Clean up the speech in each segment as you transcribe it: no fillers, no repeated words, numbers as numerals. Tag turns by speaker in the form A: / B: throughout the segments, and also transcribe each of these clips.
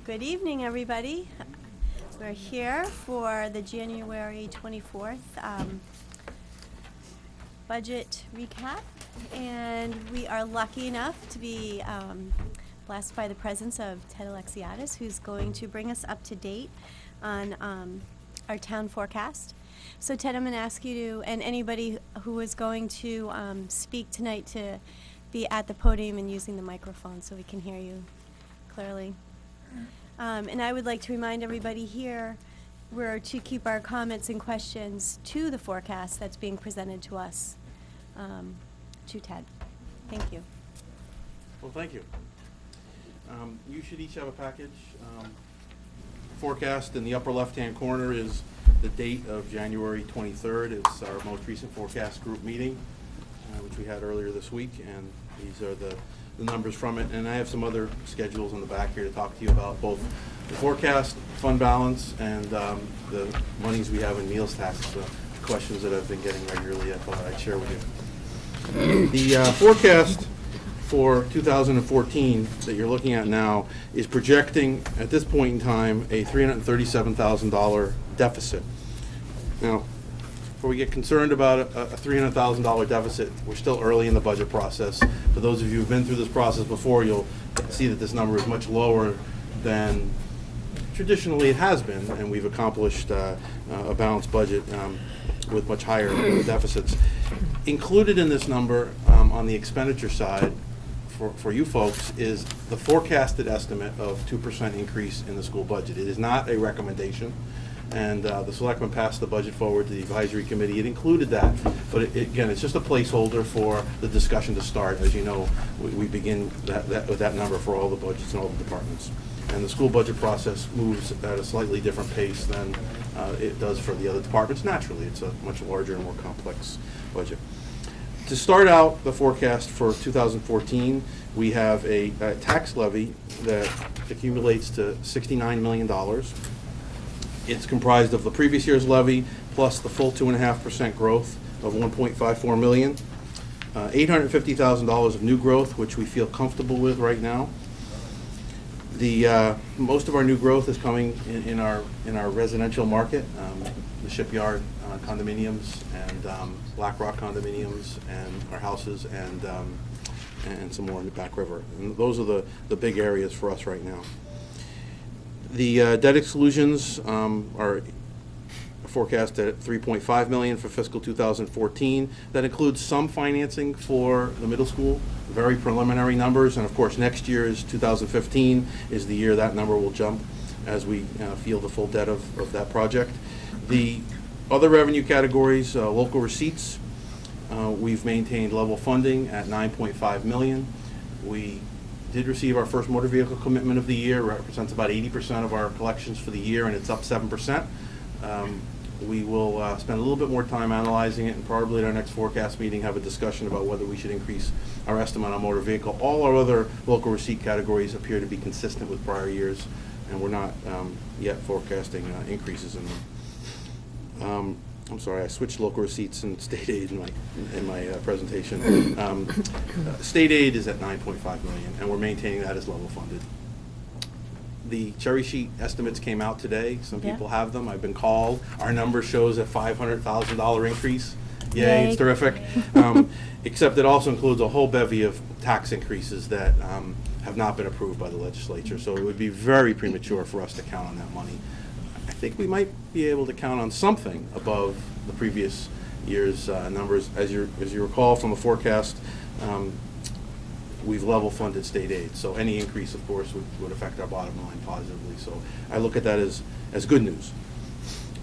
A: Good evening, everybody. We're here for the January 24th budget recap, and we are lucky enough to be blessed by the presence of Ted Alexiadis, who's going to bring us up to date on our town forecast. So Ted, I'm going to ask you to, and anybody who is going to speak tonight, to be at the podium and using the microphone so we can hear you clearly. And I would like to remind everybody here, we're to keep our comments and questions to the forecast that's being presented to us, to Ted. Thank you.
B: Well, thank you. You should each have a package. Forecast in the upper left-hand corner is the date of January 23rd. It's our most recent forecast group meeting, which we had earlier this week, and these are the numbers from it. And I have some other schedules on the back here to talk to you about both the forecast, fund balance, and the monies we have in meals tax, questions that I've been getting regularly I thought I'd share with you. The forecast for 2014 that you're looking at now is projecting, at this point in time, a $337,000 deficit. Now, before we get concerned about a $300,000 deficit, we're still early in the budget process. For those of you who've been through this process before, you'll see that this number is much lower than traditionally it has been, and we've accomplished a balanced budget with much higher deficits. Included in this number on the expenditure side for you folks is the forecasted estimate of 2% increase in the school budget. It is not a recommendation, and the selectmen passed the budget forward to the advisory committee. It included that, but again, it's just a placeholder for the discussion to start. As you know, we begin with that number for all the budgets and all the departments. And the school budget process moves at a slightly different pace than it does for the other departments. Naturally, it's a much larger and more complex budget. To start out the forecast for 2014, we have a tax levy that accumulates to $69 million. It's comprised of the previous year's levy plus the full 2.5% growth of $1.54 million, $850,000 of new growth, which we feel comfortable with right now. Most of our new growth is coming in our residential market, the Shipyard condominiums and Black Rock condominiums and our houses and some more in the Back River. And those are the big areas for us right now. The debt exclusions are forecast at $3.5 million for fiscal 2014. That includes some financing for the middle school, very preliminary numbers, and of course next year is 2015 is the year that number will jump as we feel the full debt of that project. The other revenue categories, local receipts, we've maintained level funding at $9.5 million. We did receive our first motor vehicle commitment of the year, represents about 80% of our collections for the year, and it's up 7%. We will spend a little bit more time analyzing it, and probably at our next forecast meeting have a discussion about whether we should increase our estimate on motor vehicle. All our other local receipt categories appear to be consistent with prior years, and we're not yet forecasting increases in them. I'm sorry, I switched local receipts and state aid in my presentation. State aid is at $9.5 million, and we're maintaining that as level funded. The cherry sheet estimates came out today. Some people have them. I've been called. Our number shows a $500,000 increase. Yay, it's terrific. Except it also includes a whole bevy of tax increases that have not been approved by the legislature. So it would be very premature for us to count on that money. I think we might be able to count on something above the previous year's numbers. As you recall from the forecast, we've level funded state aid, so any increase, of course, would affect our bottom line positively. So I look at that as good news.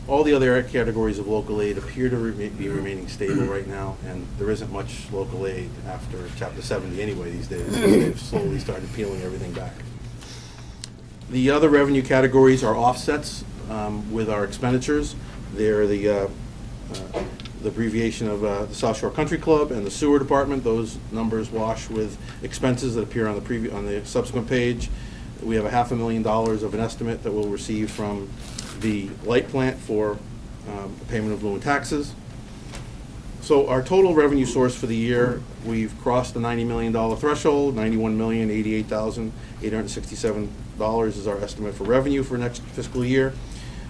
B: All the other categories of local aid appear to be remaining stable right now, and there isn't much local aid after Chapter 70 anyway these days. They've slowly started peeling everything back. The other revenue categories are offsets with our expenditures. They're the abbreviation of the South Shore Country Club and the sewer department. Those numbers wash with expenses that appear on the subsequent page. We have $500,000 of an estimate that we'll receive from the light plant for payment of lieu and taxes. So our total revenue source for the year, we've crossed the $90 million threshold. $91,088,867 is our estimate for revenue for next fiscal year.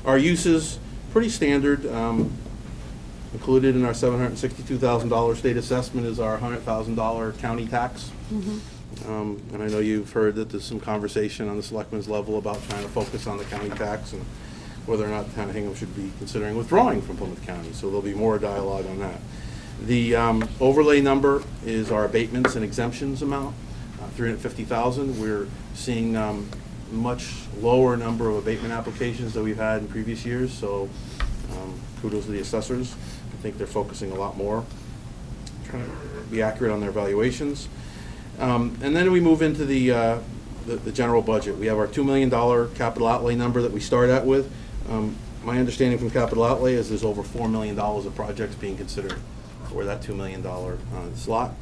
B: Our uses, pretty standard. Included in our $762,000 state assessment is our $100,000 county tax. And I know you've heard that there's some conversation on the selectmen's level about trying to focus on the county tax and whether or not the town of Hingham should be considering withdrawing from Plymouth County. So there'll be more dialogue on that. The overlay number is our abatements and exemptions amount, $350,000. We're seeing much lower number of abatement applications than we've had in previous years, so kudos to the assessors. I think they're focusing a lot more, trying to be accurate on their valuations. And then we move into the general budget. We have our $2 million capital outlay number that we start out with. My understanding from capital outlay is there's over $4 million of projects being considered for that $2 million slot.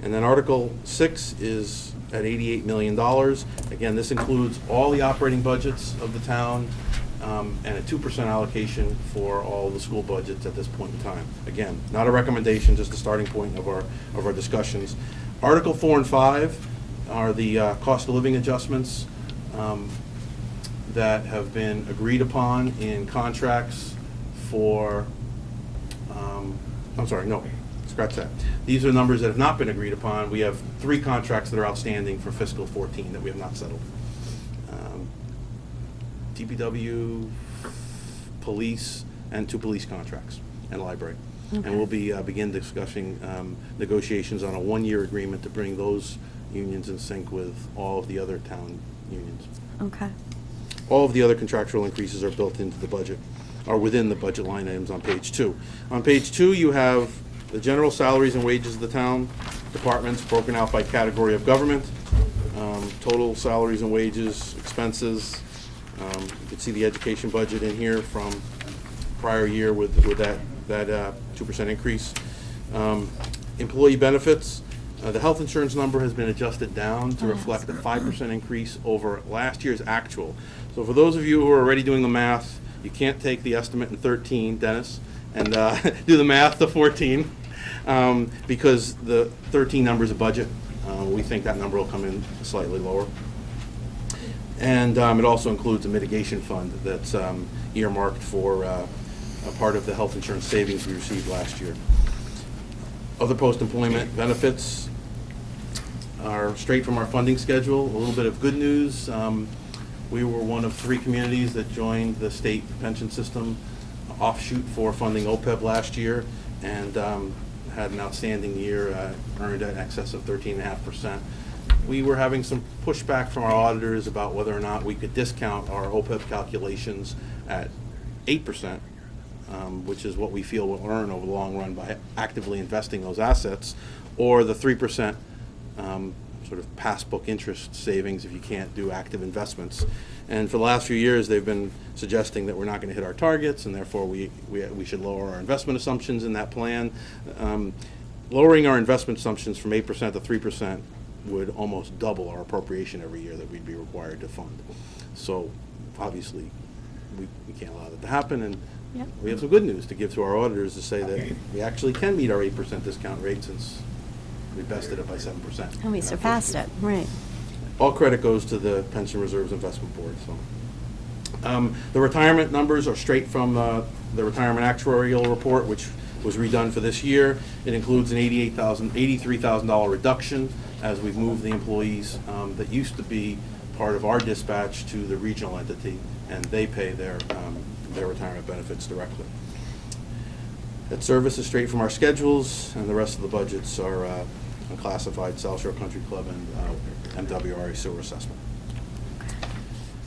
B: And then Article 6 is at $88 million. Again, this includes all the operating budgets of the town and a 2% allocation for all the school budgets at this point in time. Again, not a recommendation, just a starting point of our discussions. Article 4 and 5 are the cost of living adjustments that have been agreed upon in contracts for, scratch that. These are numbers that have not been agreed upon. We have 3 contracts that are outstanding for fiscal 14 that we have not settled. DPW, police, and 2 police contracts, and library.
A: Okay.
B: And we'll be begin discussing negotiations on a 1-year agreement to bring those unions in sync with all of the other town unions.
A: Okay.
B: All of the other contractual increases are built into the budget, are within the budget line items on page 2. On page 2, you have the general salaries and wages of the town departments broken out by category of government, total salaries and wages, expenses. You can see the education budget in here from prior year with that 2% increase. Employee benefits, the health insurance number has been adjusted down to reflect a 5% increase over last year's actual. So for those of you who are already doing the math, you can't take the estimate in 13, Dennis, and do the math to 14, because the 13 number is a budget. We think that number will come in slightly lower. And it also includes a mitigation fund that's earmarked for a part of the health insurance savings we received last year. Other post-employment benefits are straight from our funding schedule. A little bit of good news. We were one of 3 communities that joined the state pension system offshoot for funding OPEB last year, and had an outstanding year, earned in excess of 13.5%. We were having some pushback from our auditors about whether or not we could discount our OPEB calculations at 8%, which is what we feel we'll earn over the long run by actively investing those assets, or the 3% sort of passbook interest savings if you can't do active investments. And for the last few years, they've been suggesting that we're not going to hit our targets, and therefore we should lower our investment assumptions in that plan. Lowering our investment assumptions from 8% to 3% would almost double our appropriation every year that we'd be required to fund. So obviously, we can't allow that to happen, and
A: Yep.
B: we have some good news to give to our auditors to say that we actually can meet our 8% discount rate since we bested it by 7%.
A: And we surpassed it, right.
B: All credit goes to the Pension Reserves Investment Board. So, the retirement numbers are straight from the retirement actuarial report, which was redone for this year. It includes an $83,000 reduction as we've moved the employees that used to be part of our dispatch to the regional entity, and they pay their retirement benefits directly. That service is straight from our schedules, and the rest of the budgets are unclassified South Shore Country Club and MWRA sewer assessment.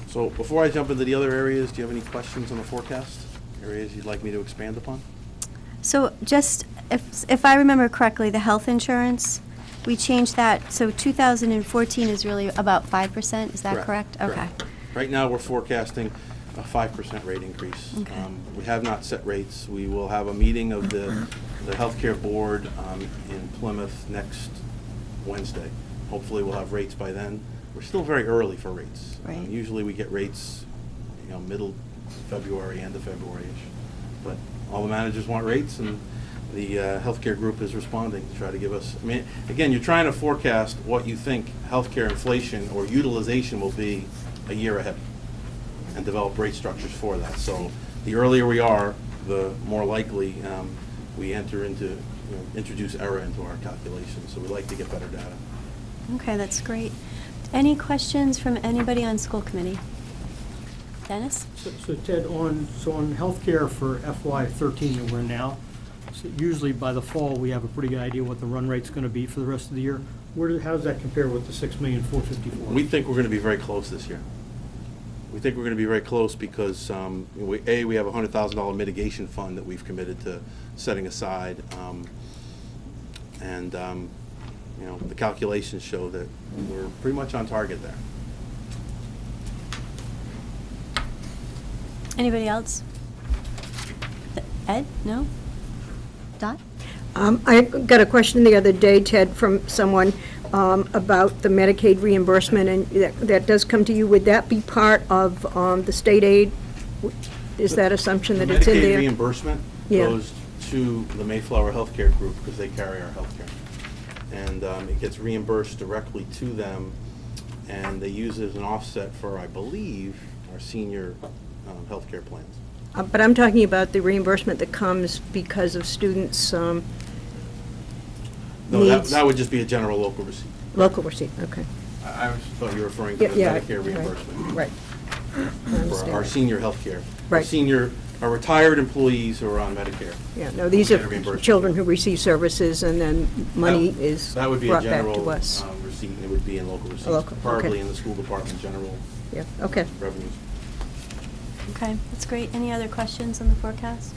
B: So before I jump into the other areas, do you have any questions on the forecast? Areas you'd like me to expand upon?
A: So just, if I remember correctly, the health insurance, we changed that, so 2014 is really about 5%, is that correct? Okay.
B: Right now, we're forecasting a 5% rate increase.
A: Okay.
B: We have not set rates. We will have a meeting of the healthcare board in Plymouth next Wednesday. Hopefully, we'll have rates by then. We're still very early for rates.
A: Right.
B: Usually, we get rates, middle February, end of February-ish. But all the managers want rates, and the healthcare group is responding to try to give us, I mean, again, you're trying to forecast what you think healthcare inflation or utilization will be a year ahead and develop rate structures for that. So the earlier we are, the more likely we enter into, introduce error into our calculations. So we like to get better data.
A: Okay, that's great. Any questions from anybody on school committee? Dennis?
C: So Ted, on healthcare for FY13 that we're in now, so usually by the fall, we have a pretty good idea what the run rate's going to be for the rest of the year. How does that compare with the $6,454,000?
B: We think we're going to be very close this year. We think we're going to be very close because, we have a $100,000 mitigation fund that we've committed to setting aside. The calculations show that we're pretty much on target there.
A: Anybody else? Ed? No? Dot?
D: I got a question the other day, Ted, from someone about the Medicaid reimbursement, and that does come to you. Would that be part of the state aid? Is that assumption that it's in
B: Medicaid
D: there?
B: reimbursement
D: Yeah.
B: goes to the Mayflower Healthcare Group because they carry our healthcare. And it gets reimbursed directly to them, and they use it as an offset for, I believe, our senior healthcare plans.
D: But I'm talking about the reimbursement that comes because of students'
B: No,
D: needs.
B: that would just be a general local receipt.
D: Local receipt, okay.
B: I thought you were referring to the
D: Yeah,
B: Medicare reimbursement.
D: Right. I
B: For
D: understand.
B: our senior healthcare. Our
D: Right.
B: Our retired employees who are on Medicare.
D: Yeah, no, these
B: Get a
D: are
B: reimbursement.
D: children who receive services, and then money is
B: That would be a
D: brought back
B: general
D: to us.
B: receipt, and it would be in local receipts.
D: Local, okay.
B: Probably in the school department general
D: Yeah, okay.
B: revenues.
A: Okay, that's great. Any other questions on the forecast?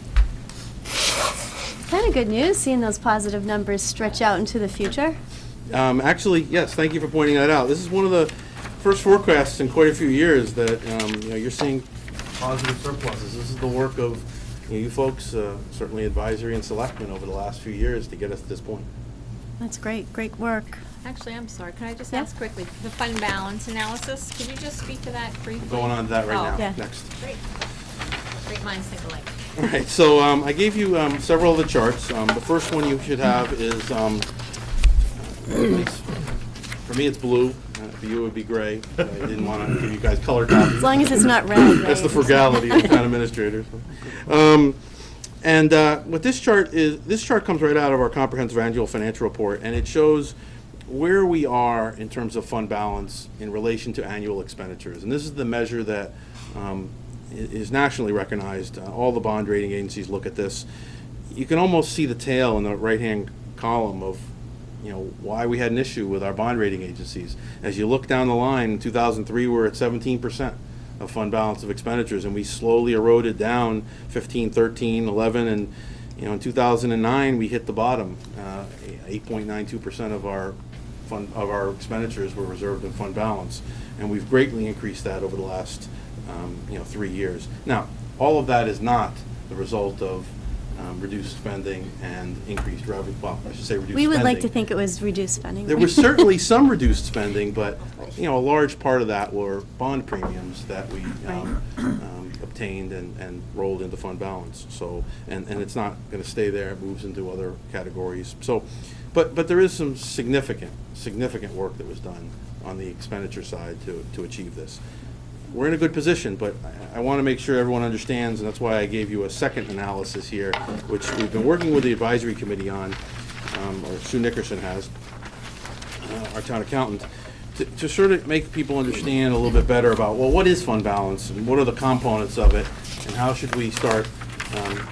A: Kind of good news, seeing those positive numbers stretch out into the future.
B: Actually, yes, thank you for pointing that out. This is one of the first forecasts in quite a few years that, you're seeing positive surpluses. This is the work of, you folks, certainly advisory and selectmen over the last few years to get us to this point.
A: That's great, great work.
E: Actually, I'm sorry, can I just
A: Yeah.
E: ask quickly, the fund balance analysis, could you just speak to that briefly?
B: Going on to that right
E: Oh,
B: now,
A: Yeah.
B: next.
E: Great. Great minds think alike.
B: All right, so I gave you several of the charts. The first one you should have is, for me it's blue, for you it would be gray. I didn't want to give you guys color copies.
A: As long as it's not red,
B: That's the
A: right?
B: frugality of town administrators. What this chart comes right out of our comprehensive annual financial report, and it shows where we are in terms of fund balance in relation to annual expenditures. And this is the measure that is nationally recognized. All the bond rating agencies look at this. You can almost see the tail in the right-hand column of why we had an issue with our bond rating agencies. As you look down the line, in 2003, we're at 17% of fund balance of expenditures, and we slowly eroded down 15, 13, 11, and in 2009, we hit the bottom. 8.92% of our expenditures were reserved in fund balance, and we've greatly increased that over the last 3 years. Now, all of that is not the result of reduced spending and increased revenue. Well, I should say reduced spending.
A: We would like to think it was reduced spending.
B: There was certainly some reduced spending, but a large part of that were bond premiums that we obtained and rolled into fund balance. So, and it's not going to stay there; it moves into other categories. So, but there is some significant work that was done on the expenditure side to achieve this. We're in a good position, but I want to make sure everyone understands, and that's why I gave you a second analysis here, which we've been working with the advisory committee on, or Sue Nickerson has, our town accountant, to sort of make people understand a little bit better about, well, what is fund balance, and what are the components of it, and how should we start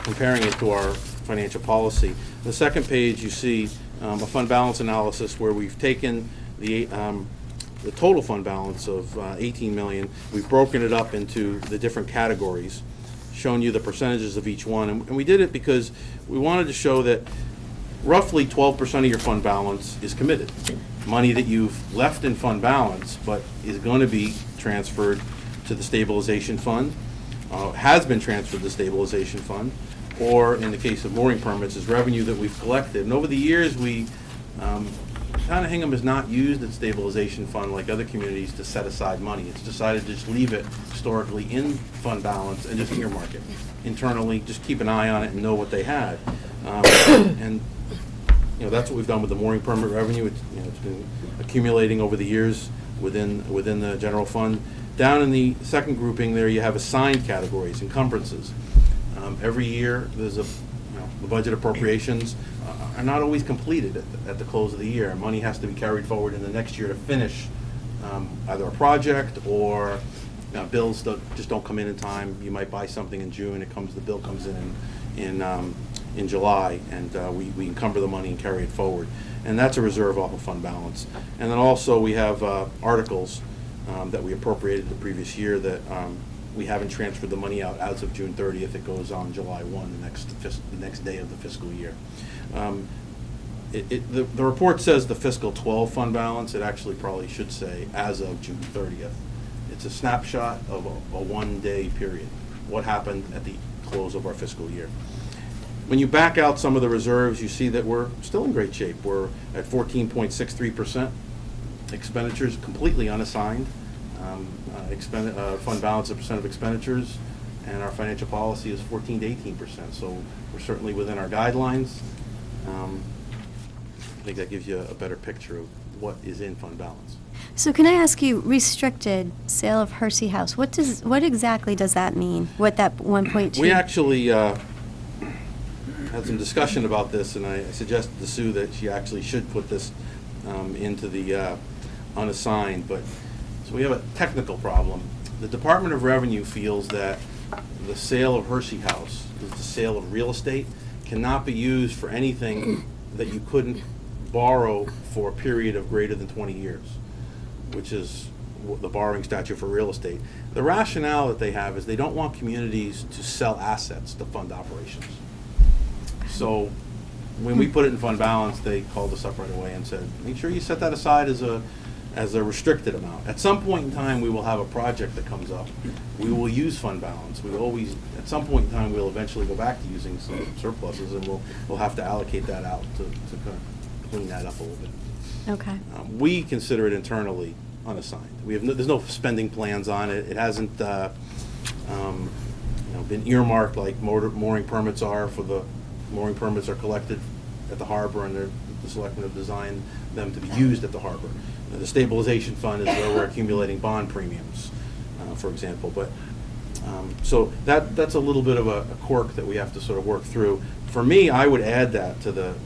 B: comparing it to our financial policy. The second page, you see a fund balance analysis where we've taken the total fund balance of 18 million. We've broken it up into the different categories, shown you the percentages of each one, and we did it because we wanted to show that roughly 12% of your fund balance is committed. Money that you've left in fund balance, but is going to be transferred to the stabilization fund, has been transferred to the stabilization fund, or in the case of mooring permits, is revenue that we've collected. And over the years, Town of Hingham has not used its stabilization fund like other communities to set aside money. It's decided to just leave it historically in fund balance and just earmark it internally, just keep an eye on it and know what they had. And, that's what we've done with the mooring permit revenue. It's been accumulating over the years within the general fund. Down in the second grouping there, you have assigned categories, encumbrances. Every year, there's the budget appropriations are not always completed at the close of the year. Money has to be carried forward in the next year to finish either a project or bills just don't come in time. You might buy something in June, the bill comes in July, and we encumber the money and carry it forward. And that's a reserve off of fund balance. And then also we have articles that we appropriated the previous year that we haven't transferred the money out as of June 30th. It goes on July 1, the next day of the fiscal year. The report says the fiscal 12 fund balance. It actually probably should say as of June 30th. It's a snapshot of a one-day period, what happened at the close of our fiscal year. When you back out some of the reserves, you see that we're still in great shape. We're at 14.63%. Expenditures completely unassigned. Fund balance as a percent of expenditures, and our financial policy is 14 to 18%. So we're certainly within our guidelines. I think that gives you a better picture of what is in fund balance.
A: So can I ask you, restricted sale of Hersey House, what exactly does that mean? What that 1.2?
B: We actually had some discussion about this, and I suggested to Sue that she actually should put this into the unassigned. But so we have a technical problem. The Department of Revenue feels that the sale of Hersey House, the sale of real estate, cannot be used for anything that you couldn't borrow for a period of greater than 20 years, which is the borrowing statute for real estate. The rationale that they have is they don't want communities to sell assets to fund operations. So when we put it in fund balance, they called us up right away and said, make sure you set that aside as a restricted amount. At some point in time, we will have a project that comes up. We will use fund balance. We will always, at some point in time, we'll eventually go back to using some surpluses, and we'll have to allocate that out to kind of clean that up a little bit.
A: Okay.
B: We consider it internally unassigned. There's no spending plans on it. It hasn't been earmarked like mooring permits are. Mooring permits are collected at the harbor, and the selectmen have designed them to be used at the harbor. The stabilization fund is where we're accumulating bond premiums, for example. But so that's a little bit of a quirk that we have to sort of work through. For me, I would add that to the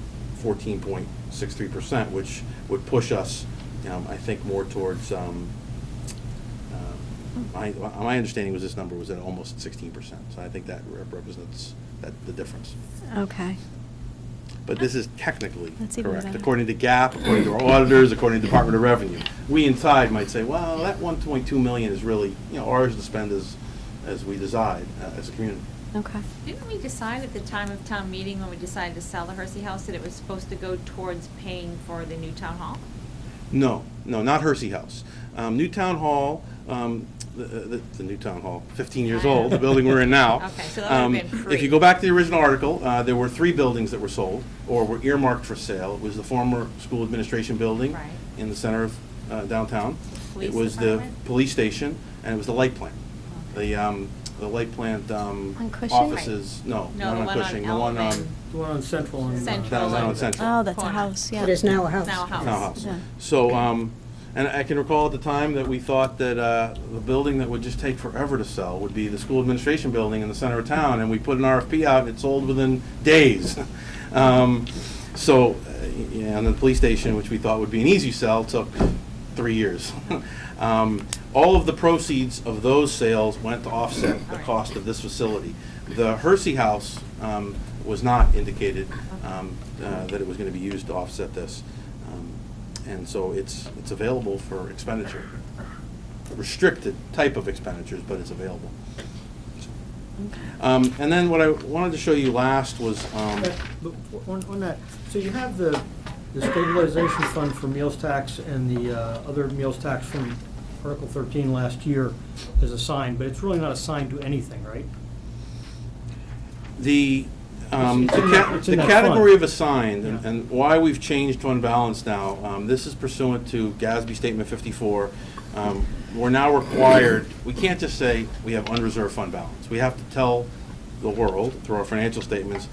B: 14.63%, which would push us, I think, more towards. My understanding was this number was at almost 16%. So I think that represents the difference.
A: Okay.
B: But this is technically
A: That's even
B: correct,
A: better.
B: according to GAAP, according to our auditors, according to Department of Revenue. We inside might say, well, that 1.2 million is really, ours to spend as we decide as a community.
A: Okay.
E: Didn't we decide at the time of town meeting when we decided to sell the Hersey House that it was supposed to go towards paying for the new town hall?
B: No, not Hersey House. New Town Hall, the new Town Hall, 15 years old, the building we're in now.
E: Okay, so that would've been
B: If you go back to the original article, there were 3 buildings that were sold or were earmarked for sale. It was the former school administration building
E: Right.
B: in the center of downtown.
E: Police
B: It was
E: department?
B: the police station, and it was the light plant. The light plant
A: On Cushing?
B: offices, no,
E: No,
B: not
E: the
B: on
E: one on
B: Cushing, the one on
E: Elvin.
C: The one on Central and.
E: Central.
B: down on Central.
A: Oh, that's a
E: Corner.
A: house, yeah.
D: It is now a house.
E: Now a house.
B: Town house.
A: Yeah.
B: So, and I can recall at the time that we thought that the building that would just take forever to sell would be the school administration building in the center of town, and we put an RFP out, and it sold within days. And the police station, which we thought would be an easy sell, took 3 years. All of the proceeds of those sales went to offset the cost of this facility. The Hersey House was not indicated that it was going to be used to offset this. And so it's available for expenditure. Restricted type of expenditures, but it's available. And then what I wanted to show you last was,
C: But on that, so you have the stabilization fund for meals tax and the other meals tax from Article 13 last year is assigned, but it's really not assigned to anything, right?
B: the
C: It's in that
B: category
C: fund.
B: of assigned,
C: Yeah.
B: and why we've changed fund balance now, this is pursuant to GASB Statement 54. We're now required, we can't just say we have unreserved fund balance. We have to tell the world, through our financial statements,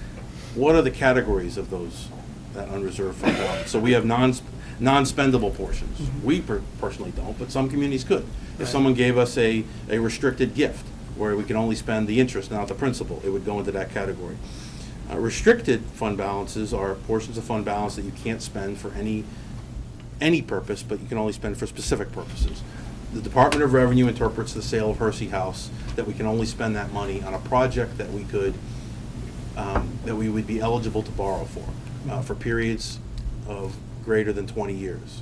B: what are the categories of those, that unreserved fund balance? So we have non-spendable portions. We personally don't, but some communities could. If
C: Right.
B: someone gave us a restricted gift, where we can only spend the interest, not the principal, it would go into that category. Restricted fund balances are portions of fund balance that you can't spend for any purpose, but you can only spend for specific purposes. The Department of Revenue interprets the sale of Hersey House that we can only spend that money on a project that we could, that we would be eligible to borrow for periods of greater than 20 years.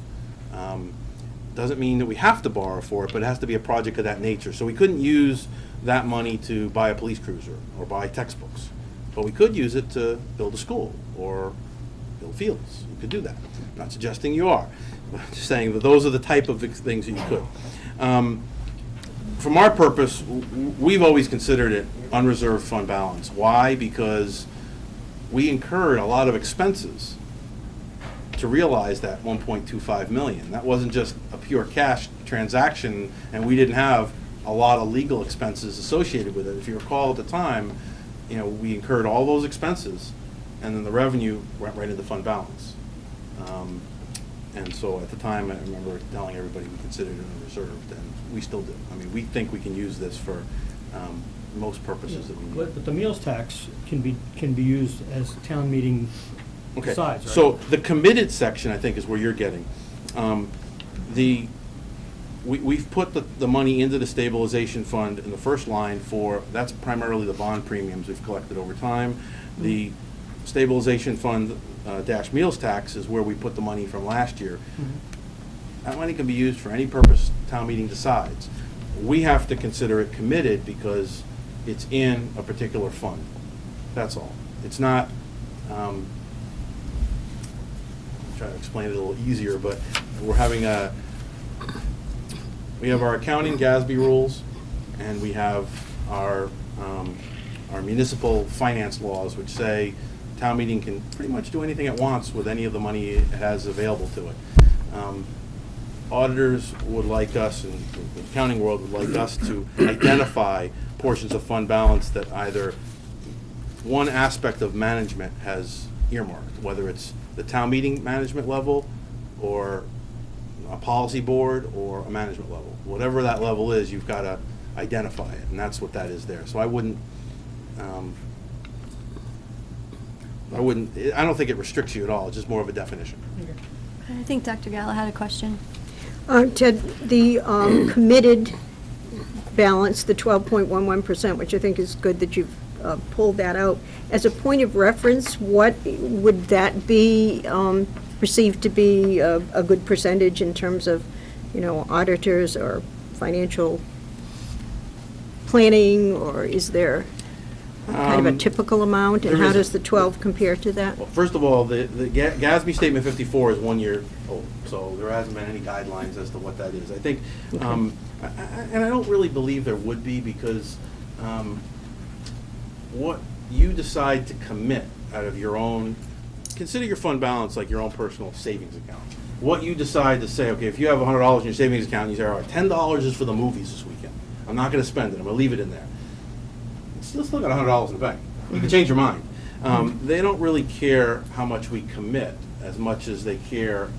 B: Doesn't mean that we have to borrow for it, but it has to be a project of that nature. So we couldn't use that money to buy a police cruiser or buy textbooks, but we could use it to build a school or build fields. You could do that. I'm not suggesting you are, but I'm just saying that those are the type of things that you could. From our purpose, we've always considered it unreserved fund balance. Why? Because we incurred a lot of expenses to realize that 1.25 million. That wasn't just a pure cash transaction, and we didn't have a lot of legal expenses associated with it. If you recall at the time, we incurred all those expenses, and then the revenue went right into fund balance. And so at the time, I remember telling everybody we considered it unreserved, and we still do. I mean, we think we can use this for most purposes that we need.
C: But the meals tax can be used as town meeting
B: Okay,
C: decides, right?
B: so the committed section, I think, is where you're getting. We've put the money into the stabilization fund in the first line that's primarily the bond premiums we've collected over time. The stabilization fund dash meals tax is where we put the money from last year. That money can be used for any purpose town meeting decides. We have to consider it committed because it's in a particular fund. That's all. It's not, I'll try to explain it a little easier, but we have our accounting GASB rules, and we have our municipal finance laws, which say town meeting can pretty much do anything it wants with any of the money it has available to it. Auditors would like us, and the accounting world would like us to identify portions of fund balance that either one aspect of management has earmarked, whether it's the town meeting management level or a policy board or a management level. Whatever that level is, you've got to identify it, and that's what that is there. So I don't think it restricts you at all. It's just more of a definition.
A: I think Dr. Gallo had a question.
D: Ted, the committed balance, the 12.11%, which I think is good that you've pulled that out, as a point of reference, what would that be perceived to be a good percentage in terms of, auditors or financial planning, or is there kind of a typical amount, and
B: there
D: how
B: is-
D: does the 12 compare to that?
B: Well, first of all, the GASB Statement 54 is 1 year old, so there hasn't been any guidelines as to what that is. I think, and I don't really believe there would be, because what you decide to commit out of your own, consider your fund balance like your own personal savings account. What you decide to say, okay, if you have $100 in your savings account, and you say, all right, $10 is for the movies this weekend. I'm not going to spend it. I'm going to leave it in there. It's still got $100 in the bank. You can change your mind. They don't really care how much we commit as much as they care.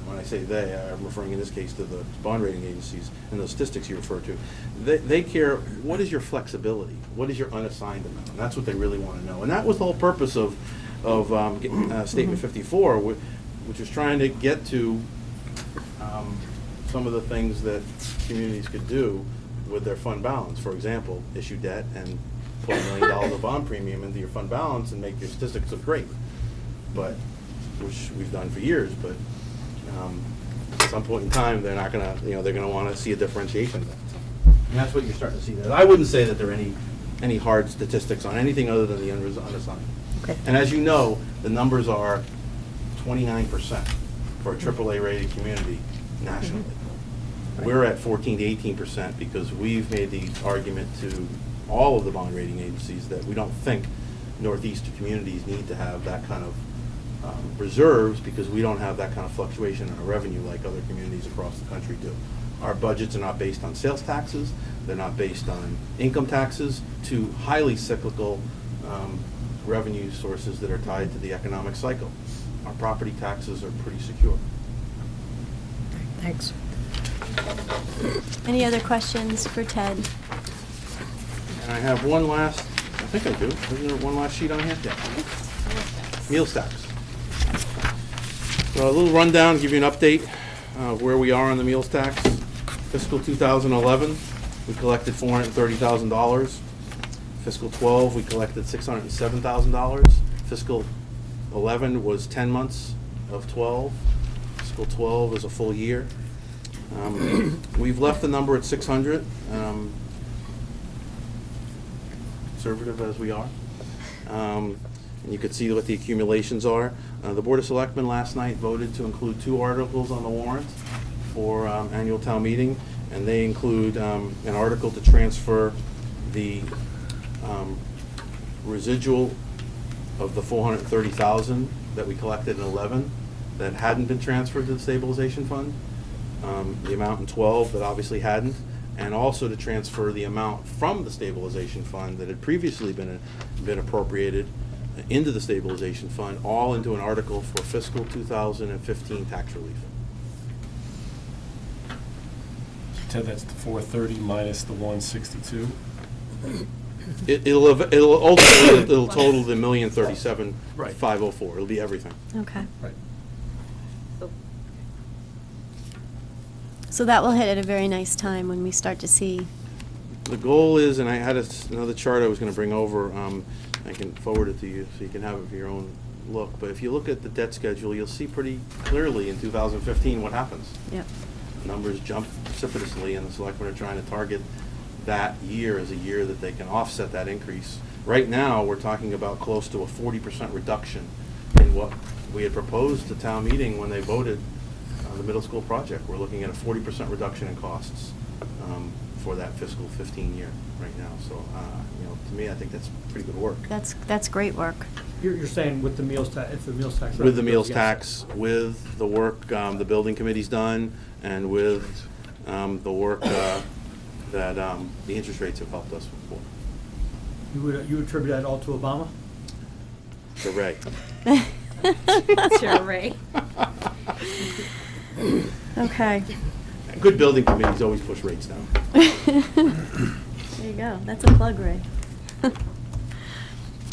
B: When I say they, I'm referring in this case to the bond rating agencies and those statistics you refer to. They care, what is your flexibility? What is your unassigned amount? And that's what they really want to know. And that was the whole purpose of Statement 54, which was trying to get to some of the things that communities could do with their fund balance. For example, issue debt and put $1 million of bond premium into your fund balance and make your statistics look great. But, which we've done for years, but at some point in time, they're not gonna, they're gonna wanna see a differentiation. And that's what you're starting to see there. I wouldn't say that there are any hard statistics on anything other than the unassigned.
D: Okay.
B: And as you know, the numbers are 29% for a AAA rated community nationally. We're at 14 to 18% because we've made the argument to all of the bond rating agencies that we don't think northeastern communities need to have that kind of reserves, because we don't have that kind of fluctuation in our revenue like other communities across the country do. Our budgets are not based on sales taxes, they're not based on income taxes, two highly cyclical revenue sources that are tied to the economic cycle. Our property taxes are pretty secure.
D: Thanks.
A: Any other questions for Ted?
B: And I have one last, I think I do, isn't there one last sheet on here? Yeah. Meals tax. So a little rundown, give you an update of where we are on the meals tax. Fiscal 2011, we collected $430,000. Fiscal 12, we collected $607,000. Fiscal 11 was 10 months of 12. Fiscal 12 is a full year. We've left the number at 600, conservative as we are. And you can see what the accumulations are. The Board of Selectmen last night voted to include 2 articles on the warrant for annual town meeting, and they include an article to transfer the residual of the $430,000 that we collected in 11 that hadn't been transferred to the stabilization fund, the amount in 12 that obviously hadn't, and also to transfer the amount from the stabilization fund that had previously been appropriated into the stabilization fund, all into an article for fiscal 2015 tax relief.
F: Ted, that's the 430 minus the 162.
B: It'll ultimately it'll total the $1,037,504. It'll be everything.
A: Okay.
F: Right.
A: So that will hit at a very nice time when we start to see.
B: The goal is, and I had another chart I was going to bring over. I can forward it to you so you can have it for your own look. But if you look at the debt schedule, you'll see pretty clearly in 2015 what happens.
A: Yep.
B: Numbers jump precipitously, and the selectmen are trying to target that year as a year that they can offset that increase. Right now, we're talking about close to a 40% reduction in what we had proposed to town meeting when they voted on the middle school project. We're looking at a 40% reduction in costs for that fiscal 15 year right now. So, to me, I think that's pretty good work.
A: That's great work.
C: You're saying with the meals tax, if the meals tax.
B: With the meals
C: yes.
B: tax, with the work the building committee's done, and with the work that the interest rates have helped us with.
C: You attribute that all to Obama?
B: To Ray.
E: Sure, Ray.
A: Okay.
B: Good building committees always push rates down.
A: There you go. That's a plug, Ray.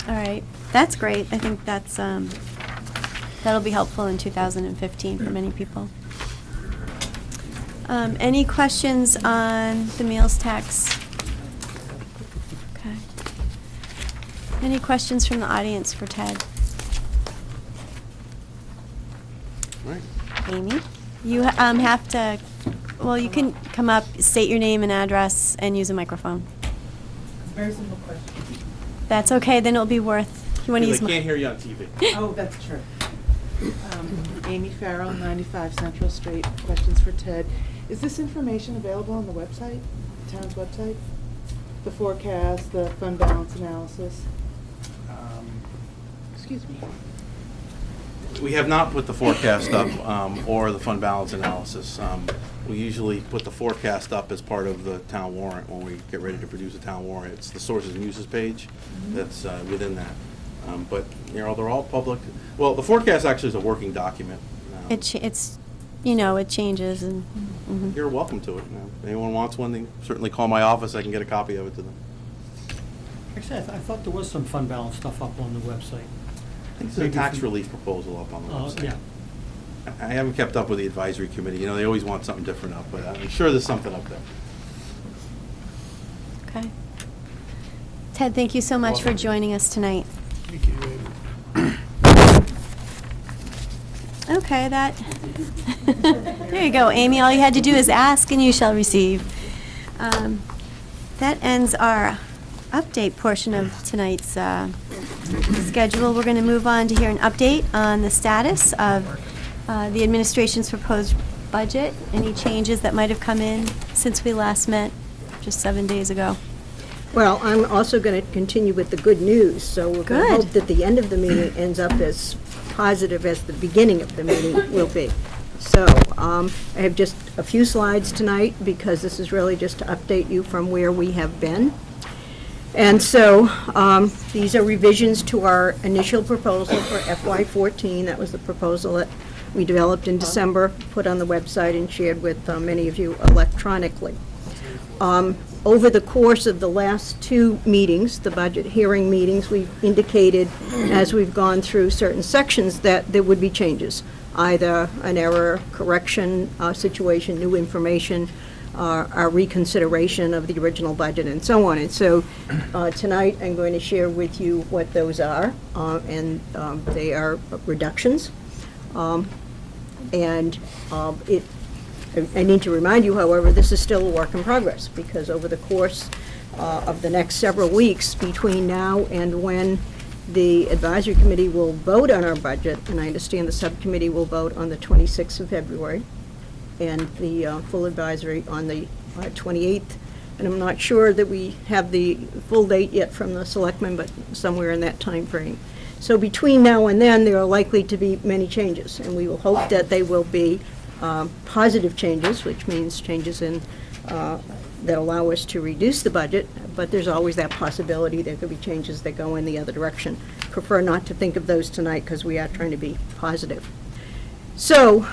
A: All right. That's great. I think that's that'll be helpful in 2015 for many people. Any questions on the meals tax? Okay. Any questions from the audience for Ted?
B: All right.
A: Amy? You have to, well, you can come up, state your name and address, and use a microphone.
G: Very simple question.
A: That's okay, then it'll be worth, you want to
B: They
A: use my...
B: can't hear you on TV.
G: Oh, that's true. Amy Farrell, 95 Central Street. Questions for Ted. Is this information available on the website, the town's website? The forecast, the fund balance analysis? Excuse me.
B: We have not put the forecast up or the fund balance analysis. We usually put the forecast up as part of the town warrant when we get ready to produce a town warrant. It's the sources and uses page that's within that. But, they're all public. Well, the forecast actually is a working document.
A: It's, it changes and... mhm.
B: You're welcome to it. If anyone wants one, they can certainly call my office. I can get a copy of it to them.
C: Actually, I thought there was some fund balance stuff up on the website.
B: I think there's a tax relief proposal up on the website.
C: Yeah.
B: I haven't kept up with the advisory committee. They always want something different up, but I'm sure there's something up there.
A: Okay. Ted, thank you so much for joining us tonight.
F: Thank you.
A: Okay, there you go, Amy. All you had to do is ask and you shall receive. That ends our update portion of tonight's schedule. We're going to move on to hear an update on the status of the administration's proposed budget, any changes that might have come in since we last met just 7 days ago.
D: Well, I'm also going to continue with the good news, so we're going to
A: Good.
D: hope that the end of the meeting ends up as positive as the beginning of the meeting will be. So, I have just a few slides tonight, because this is really just to update you from where we have been. And so, these are revisions to our initial proposal for FY14. That was the proposal that we developed in December, put on the website and shared with many of you electronically. Over the course of the last two meetings, the budget hearing meetings, we've indicated, as we've gone through certain sections, that there would be changes, either an error correction situation, new information, our reconsideration of the original budget, and so on. And so tonight, I'm going to share with you what those are, and they are reductions. I need to remind you, however, this is still a work in progress, because over the course of the next several weeks, between now and when the advisory committee will vote on our budget, and I understand the subcommittee will vote on the 26th of February, and the full advisory on the 28th, and I'm not sure that we have the full date yet from the selectmen, but somewhere in that time frame. So between now and then, there are likely to be many changes, and we will hope that they will be positive changes, which means changes in that allow us to reduce the budget, but there's always that possibility there could be changes that go in the other direction. Prefer not to think of those tonight because we are trying to be positive. So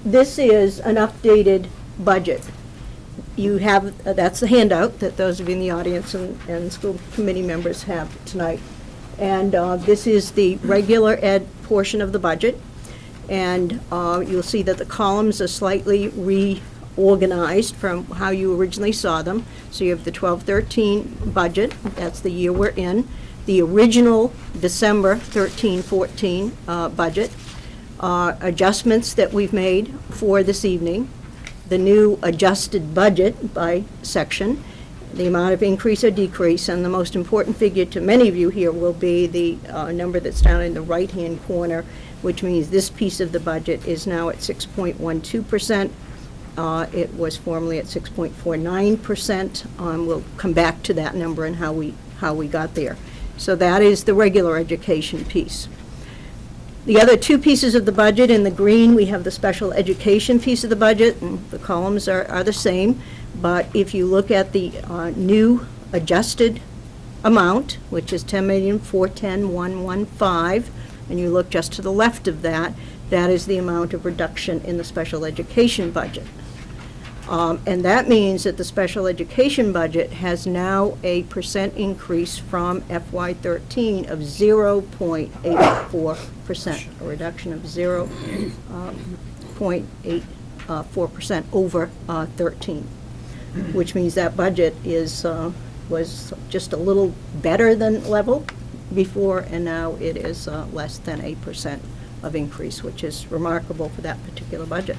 D: this is an updated budget. You have, that's the handout that those of you in the audience and school committee members have tonight. And this is the regular ed portion of the budget. And you'll see that the columns are slightly reorganized from how you originally saw them. So you have the 12-13 budget, that's the year we're in, the original December 13-14 budget, adjustments that we've made for this evening, the new adjusted budget by section, the amount of increase or decrease, and the most important figure to many of you here will be the number that's down in the right-hand corner, which means this piece of the budget is now at 6.12%. It was formerly at 6.49%. We'll come back to that number and how we got there. So that is the regular education piece. The other two pieces of the budget, in the green, we have the special education piece of the budget, and the columns are the same. But if you look at the new adjusted amount, which is $10,410,115, and you look just to the left of that, that is the amount of reduction in the special education budget. And that means that the special education budget has now a % increase from FY13 of 0.84%, a reduction of 0.84% over 13, which means that budget was just a little better than level before, and now it is less than 8% of increase, which is remarkable for that particular budget.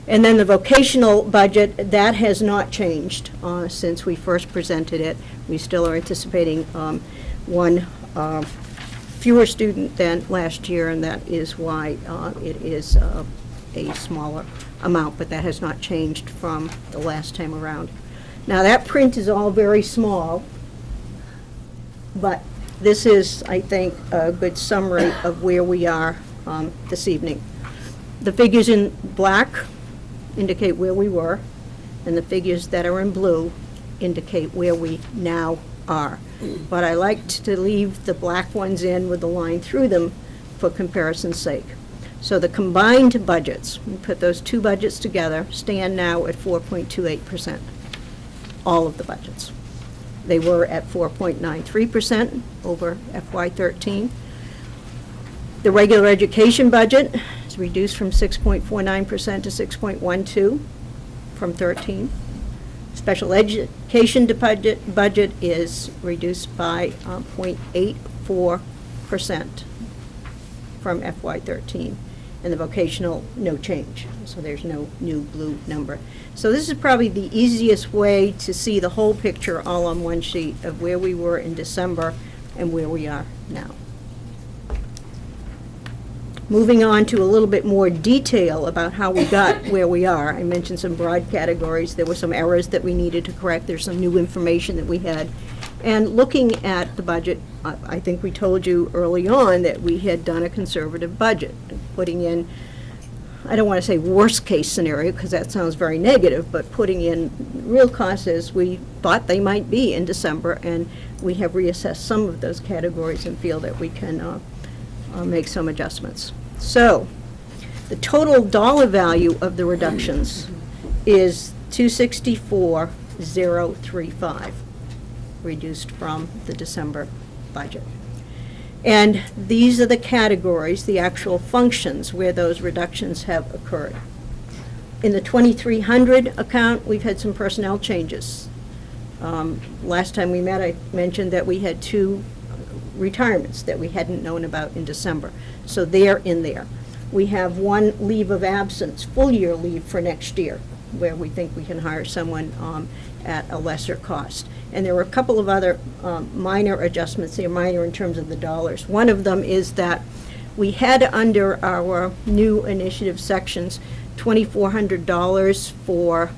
D: And then the vocational budget, that has not changed since we first presented it. We still are anticipating one fewer student than last year, and that is why it is a smaller amount, but that has not changed from the last time around. Now, that print is all very small, but this is, I think, a good summary of where we are this evening. The figures in black indicate where we were, and the figures that are in blue indicate where we now are. But I like to leave the black ones in with the line through them for comparison's sake. So the combined budgets, we put those two budgets together, stand now at 4.28%, all of the budgets. They were at 4.93% over FY13. The regular education budget is reduced from 6.49% to 6.12% from 13. Special education budget is reduced by 0.84% from FY13. And the vocational, no change. So there's no new blue number. So this is probably the easiest way to see the whole picture all on one sheet of where we were in December and where we are now. Moving on to a little bit more detail about how we got where we are. I mentioned some broad categories. There were some errors that we needed to correct. There's some new information that we had. And looking at the budget, I think we told you early on that we had done a conservative budget, putting in I don't want to say worst-case scenario, because that sounds very negative, but putting in real costs as we thought they might be in December, and we have reassessed some of those categories and feel that we can make some adjustments. So, the total dollar value of the reductions is $264,035, reduced from the December budget. And these are the categories, the actual functions where those reductions have occurred. In the 2300 account, we've had some personnel changes. Last time we met, I mentioned that we had 2 retirements that we hadn't known about in December. So they're in there. We have 1 leave of absence, full year leave for next year, where we think we can hire someone at a lesser cost. And there were a couple of other minor adjustments. They're minor in terms of the dollars. One of them is that we had under our new initiative sections $2,400 for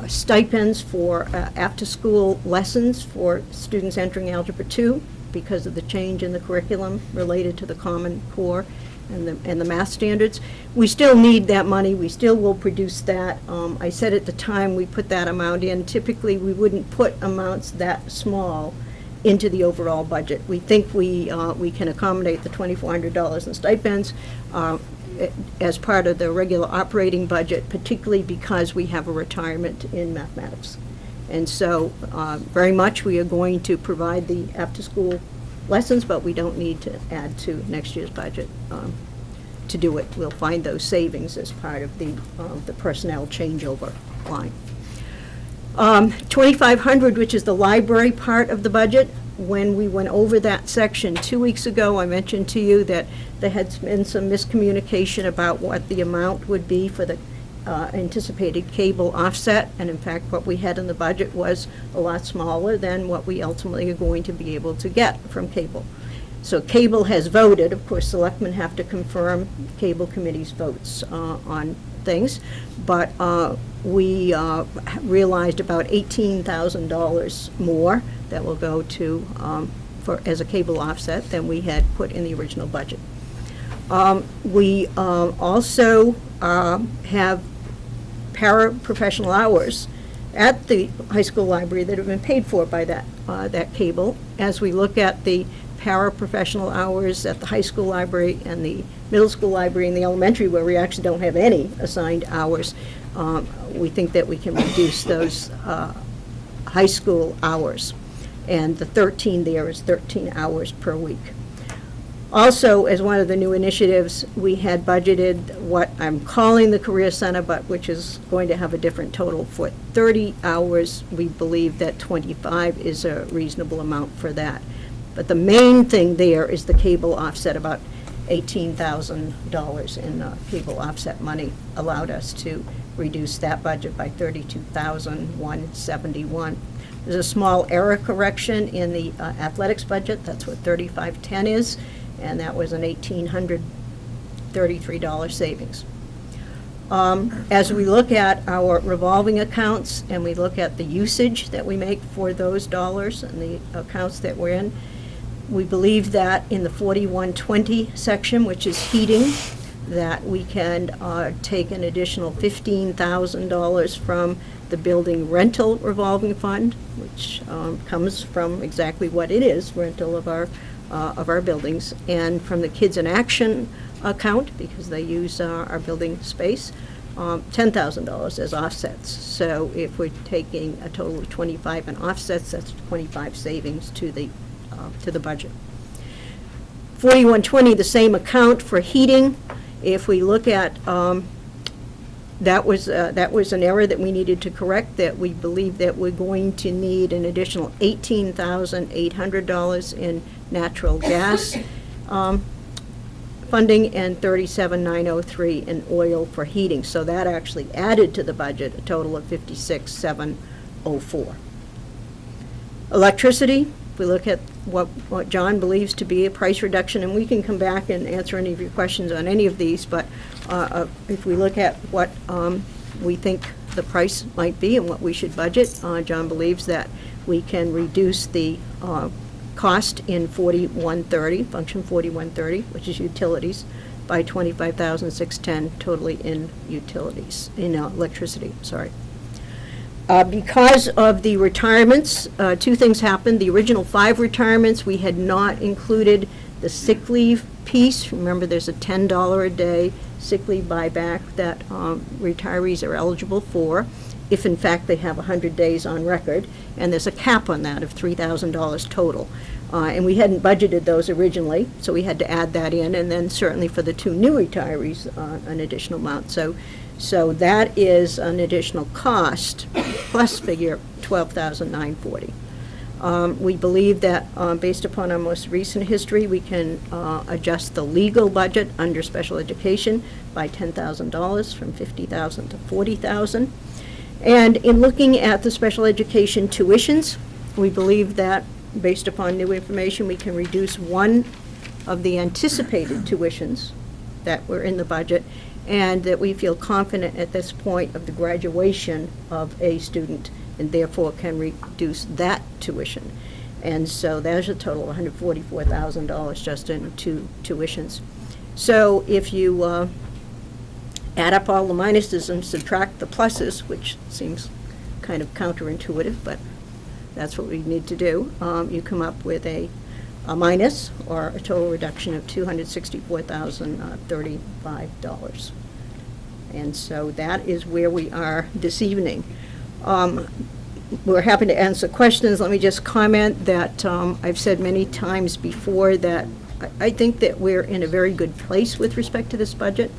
D: stipends for after-school lessons for students entering Algebra 2 because of the change in the curriculum related to the Common Core and the math standards. We still need that money. We still will produce that. I said at the time we put that amount in. Typically, we wouldn't put amounts that small into the overall budget. We think we can accommodate the $2,400 in stipends as part of the regular operating budget, particularly because we have a retirement in mathematics. And so very much we are going to provide the after-school lessons, but we don't need to add to next year's budget to do it. We'll find those savings as part of the personnel changeover line. 2,500, which is the library part of the budget. When we went over that section 2 weeks ago, I mentioned to you that there had been some miscommunication about what the amount would be for the anticipated cable offset, and in fact what we had in the budget was a lot smaller than what we ultimately are going to be able to get from cable. So cable has voted. Of course, selectmen have to confirm cable committee's votes on things, but we realized about $18,000 more that will go to as a cable offset than we had put in the original budget. We also have paraprofessional hours at the high school library that have been paid for by that cable. As we look at the paraprofessional hours at the high school library and the middle school library and the elementary, where we actually don't have any assigned hours, we think that we can reduce those high school hours. And the 13 there is 13 hours per week. Also, as one of the new initiatives, we had budgeted what I'm calling the Career Center, but which is going to have a different total for 30 hours. We believe that 25 is a reasonable amount for that. But the main thing there is the cable offset. About $18,000 in cable offset money allowed us to reduce that budget by $32,171. There's a small error correction in the athletics budget. That's what 3510 is. And that was an $1,833 savings. As we look at our revolving accounts and we look at the usage that we make for those dollars and the accounts that we're in, we believe that in the 4120 section, which is heating, that we can take an additional $15,000 from the building rental revolving fund, which comes from exactly what it is, rental of our buildings, and from the Kids in Action account, because they use our building space, $10,000 as offsets. So if we're taking a total of 25 in offsets, that's 25 savings to the budget. 4120, the same account for heating. If we look at that was an error that we needed to correct, that we believe that we're going to need an additional $18,800 in natural gas funding and $37,903 in oil for heating. So that actually added to the budget a total of $56,704. Electricity, we look at what John believes to be a price reduction, and we can come back and answer any of your questions on any of these, but if we look at what we think the price might be and what we should budget, John believes that we can reduce the cost in 4130, function 4130, which is utilities, by $25,610 totally in utilities, in electricity, sorry. Because of the retirements, two things happened. The original 5 retirements, we had not included the sick leave piece. Remember, there's a $10 a day sick leave buyback that retirees are eligible for, if in fact they have 100 days on record, and there's a cap on that of $3,000 total. And we hadn't budgeted those originally, so we had to add that in, and then certainly for the 2 new retirees, an additional amount. So that is an additional cost, plus figure $12,940. We believe that, based upon our most recent history, we can adjust the legal budget under special education by $10,000 from $50,000 to $40,000. And in looking at the special education tuitions, we believe that, based upon new information, we can reduce one of the anticipated tuitions that were in the budget, and that we feel confident at this point of the graduation of a student, and therefore can reduce that tuition. And so there's a total of $144,000 just in 2 tuitions. So if you add up all the minuses and subtract the pluses, which seems kind of counterintuitive, but that's what we need to do, you come up with a minus, or a total reduction of $264,035. And so that is where we are this evening. We're happy to answer questions. Let me just comment that I've said many times before that I think that we're in a very good place with respect to this budget,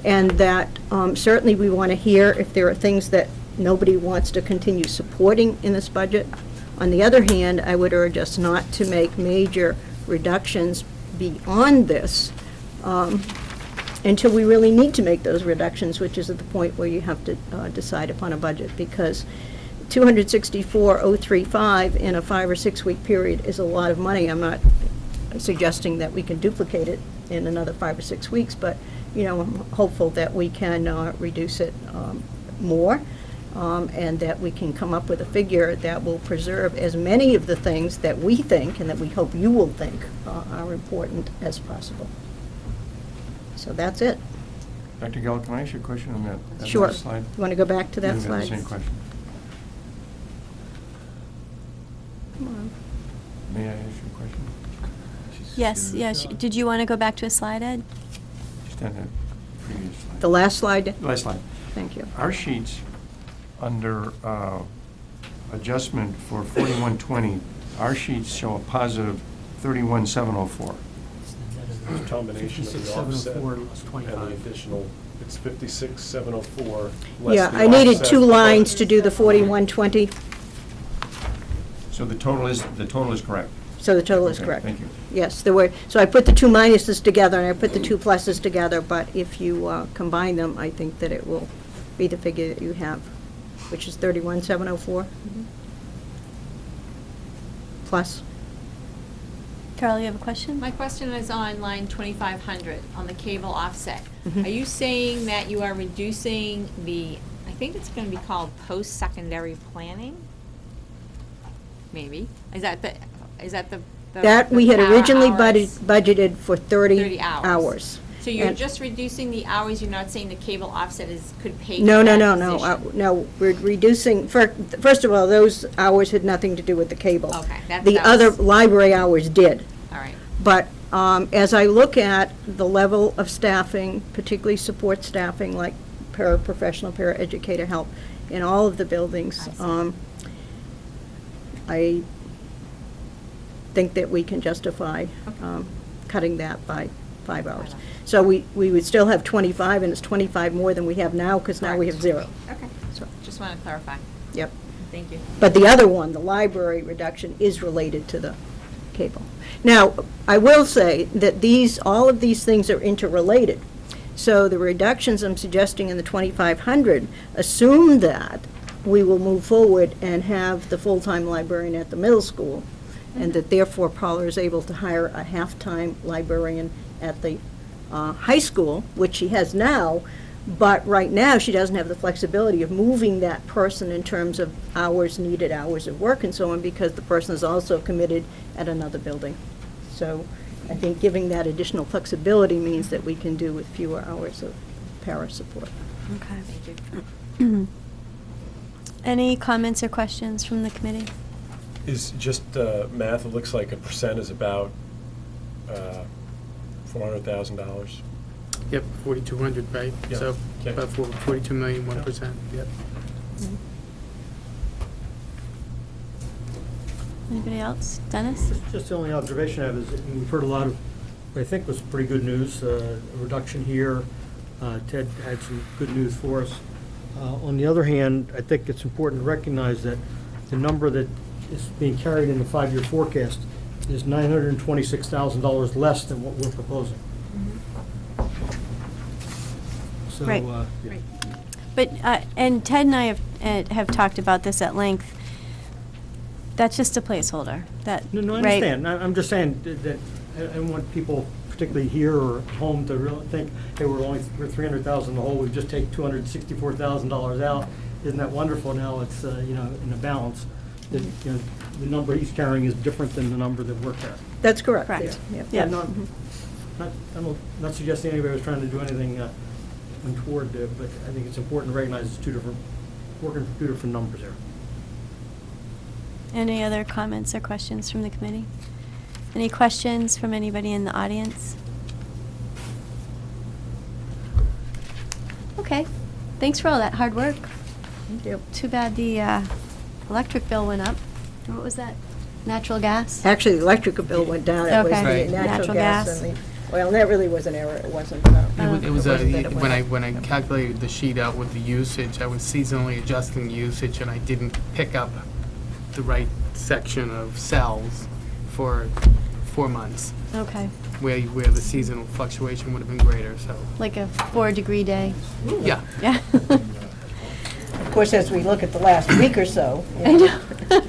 D: and that certainly we want to hear if there are things that nobody wants to continue supporting in this budget. On the other hand, I would urge us not to make major reductions beyond this until we really need to make those reductions, which is at the point where you have to decide upon a budget, because $264,035 in a 5 or 6 week period is a lot of money. I'm not suggesting that we can duplicate it in another 5 or 6 weeks, but I'm hopeful that we can reduce it more, and that we can come up with a figure that will preserve as many of the things that we think and that we hope you will think are important as possible. So that's it.
H: Dr. Geller, can I ask you a question on that
D: Sure.
H: last slide?
D: You want to go back to that
H: You've got
D: slide?
H: the same question.
D: Come on.
H: May I ask you a question?
A: Yes, yes. Did you want to go back to a slide, Ed?
H: Just on the previous slide.
D: The last slide?
H: Last slide.
D: Thank you.
H: Our sheets, under adjustment for 4120, our sheets show a positive 31,704.
F: It's a combination of the offset
C: 56,704
F: and
C: plus
F: the
C: 25.
F: additional, it's 56,704 less
D: Yeah,
F: the
D: I needed
F: offset.
D: 2 lines to do the 4120,
H: So the total is correct?
D: so the total is
H: Okay,
D: correct.
H: thank you.
D: Yes, there were, so I put the 2 minuses together, and I put the 2 pluses together, but if you combine them, I think that it will be the figure that you have, which is 31,704. Plus.
A: Carol, you have a question?
E: My question is on line 2500, on the cable offset.
D: Mhm.
E: Are you saying that you are reducing the, I think it's going to be called post-secondary planning? Maybe. Is that the
D: That, we had
E: power
D: originally
E: hours?
D: budgeted for 30
E: 30 hours.
D: hours.
E: So you're
D: And-
E: just reducing the hours, you're not saying the cable offset could pay for
D: No,
E: that
D: no, no, no,
E: position?
D: no, we're reducing, first of all, those hours had nothing to do with the cable.
E: Okay, that
D: The other
E: was-
D: library hours did.
E: All right.
D: But as I look at the level of staffing, particularly support staffing, like paraprofessional, paraeducator help in all of the buildings,
E: I see.
D: I think that we can justify
E: Okay.
D: cutting that by 5 hours.
E: 5 hours.
D: So we would still have 25, and it's 25 more than we have now, because now we have
E: Correct.
D: 0.
E: Okay,
D: So,
E: just want to clarify.
D: yep.
E: Thank you.
D: But the other one, the library reduction, is related to the cable. Now, I will say that all of these things are interrelated. So the reductions I'm suggesting in the 2,500 assume that we will move forward and have the full-time librarian at the middle school, and that therefore Paula is able to hire a half-time librarian at the high school, which she has now, but right now she doesn't have the flexibility of moving that person in terms of hours needed, hours of work and so on, because the person is also committed at another building. So I think giving that additional flexibility means that we can do with fewer hours of para support.
A: Okay.
E: Thank you.
A: Any comments or questions from the committee?
F: Is just math, it looks like a percent is about $400,000.
I: Yep, 4,200, right?
F: Yeah,
I: So
F: okay.
I: about 42 million, 1%, yep.
A: Anybody else? Dennis?
C: Just the only observation I have is that we've heard a lot of, what I think was pretty good news, a reduction here. Ted had some good news for us. On the other hand, I think it's important to recognize that the number that is being carried in the 5-year forecast is $926,000 less than what we're proposing. So,
A: Right.
C: yeah.
A: But, and Ted and I have talked about this at length. That's just a placeholder. That,
C: No, I
A: right?
C: understand. I- I'm just saying that I don't want people, particularly here or at home, to really think, hey, we're $300,000 in the hole, we just take $264,000 out. Isn't that wonderful? Now it's, in a balance. That, the number he's carrying is different than the number that we're carrying.
D: That's correct.
A: Correct.
D: yeah, yeah.
C: Yeah,
A: Yeah.
C: no, I'm not suggesting anybody was trying to do anything untoward, but I think it's important to recognize it's working for two different numbers there.
A: Any other comments or questions from the committee? Any questions from anybody in the audience? Okay, thanks for all that hard work.
D: Thank you.
A: Too bad the electric bill went up. What was that? Natural gas?
D: Actually, the electric bill went down. It was
A: Okay.
D: the
I: Right.
D: natural gas and the, well, that really was an error. It wasn't. It
I: It was,
D: wasn't that it
I: when
D: went up.
I: I calculated the sheet out with the usage, I was seasonally adjusting usage, and I didn't pick up the right section of cells for 4 months,
A: Okay,
I: where the seasonal fluctuation would have been greater, so,
A: like a 4-degree day.
I: yeah.
A: Yeah.
D: Of course, as we look at the last week or so,
A: I know.
E: I know.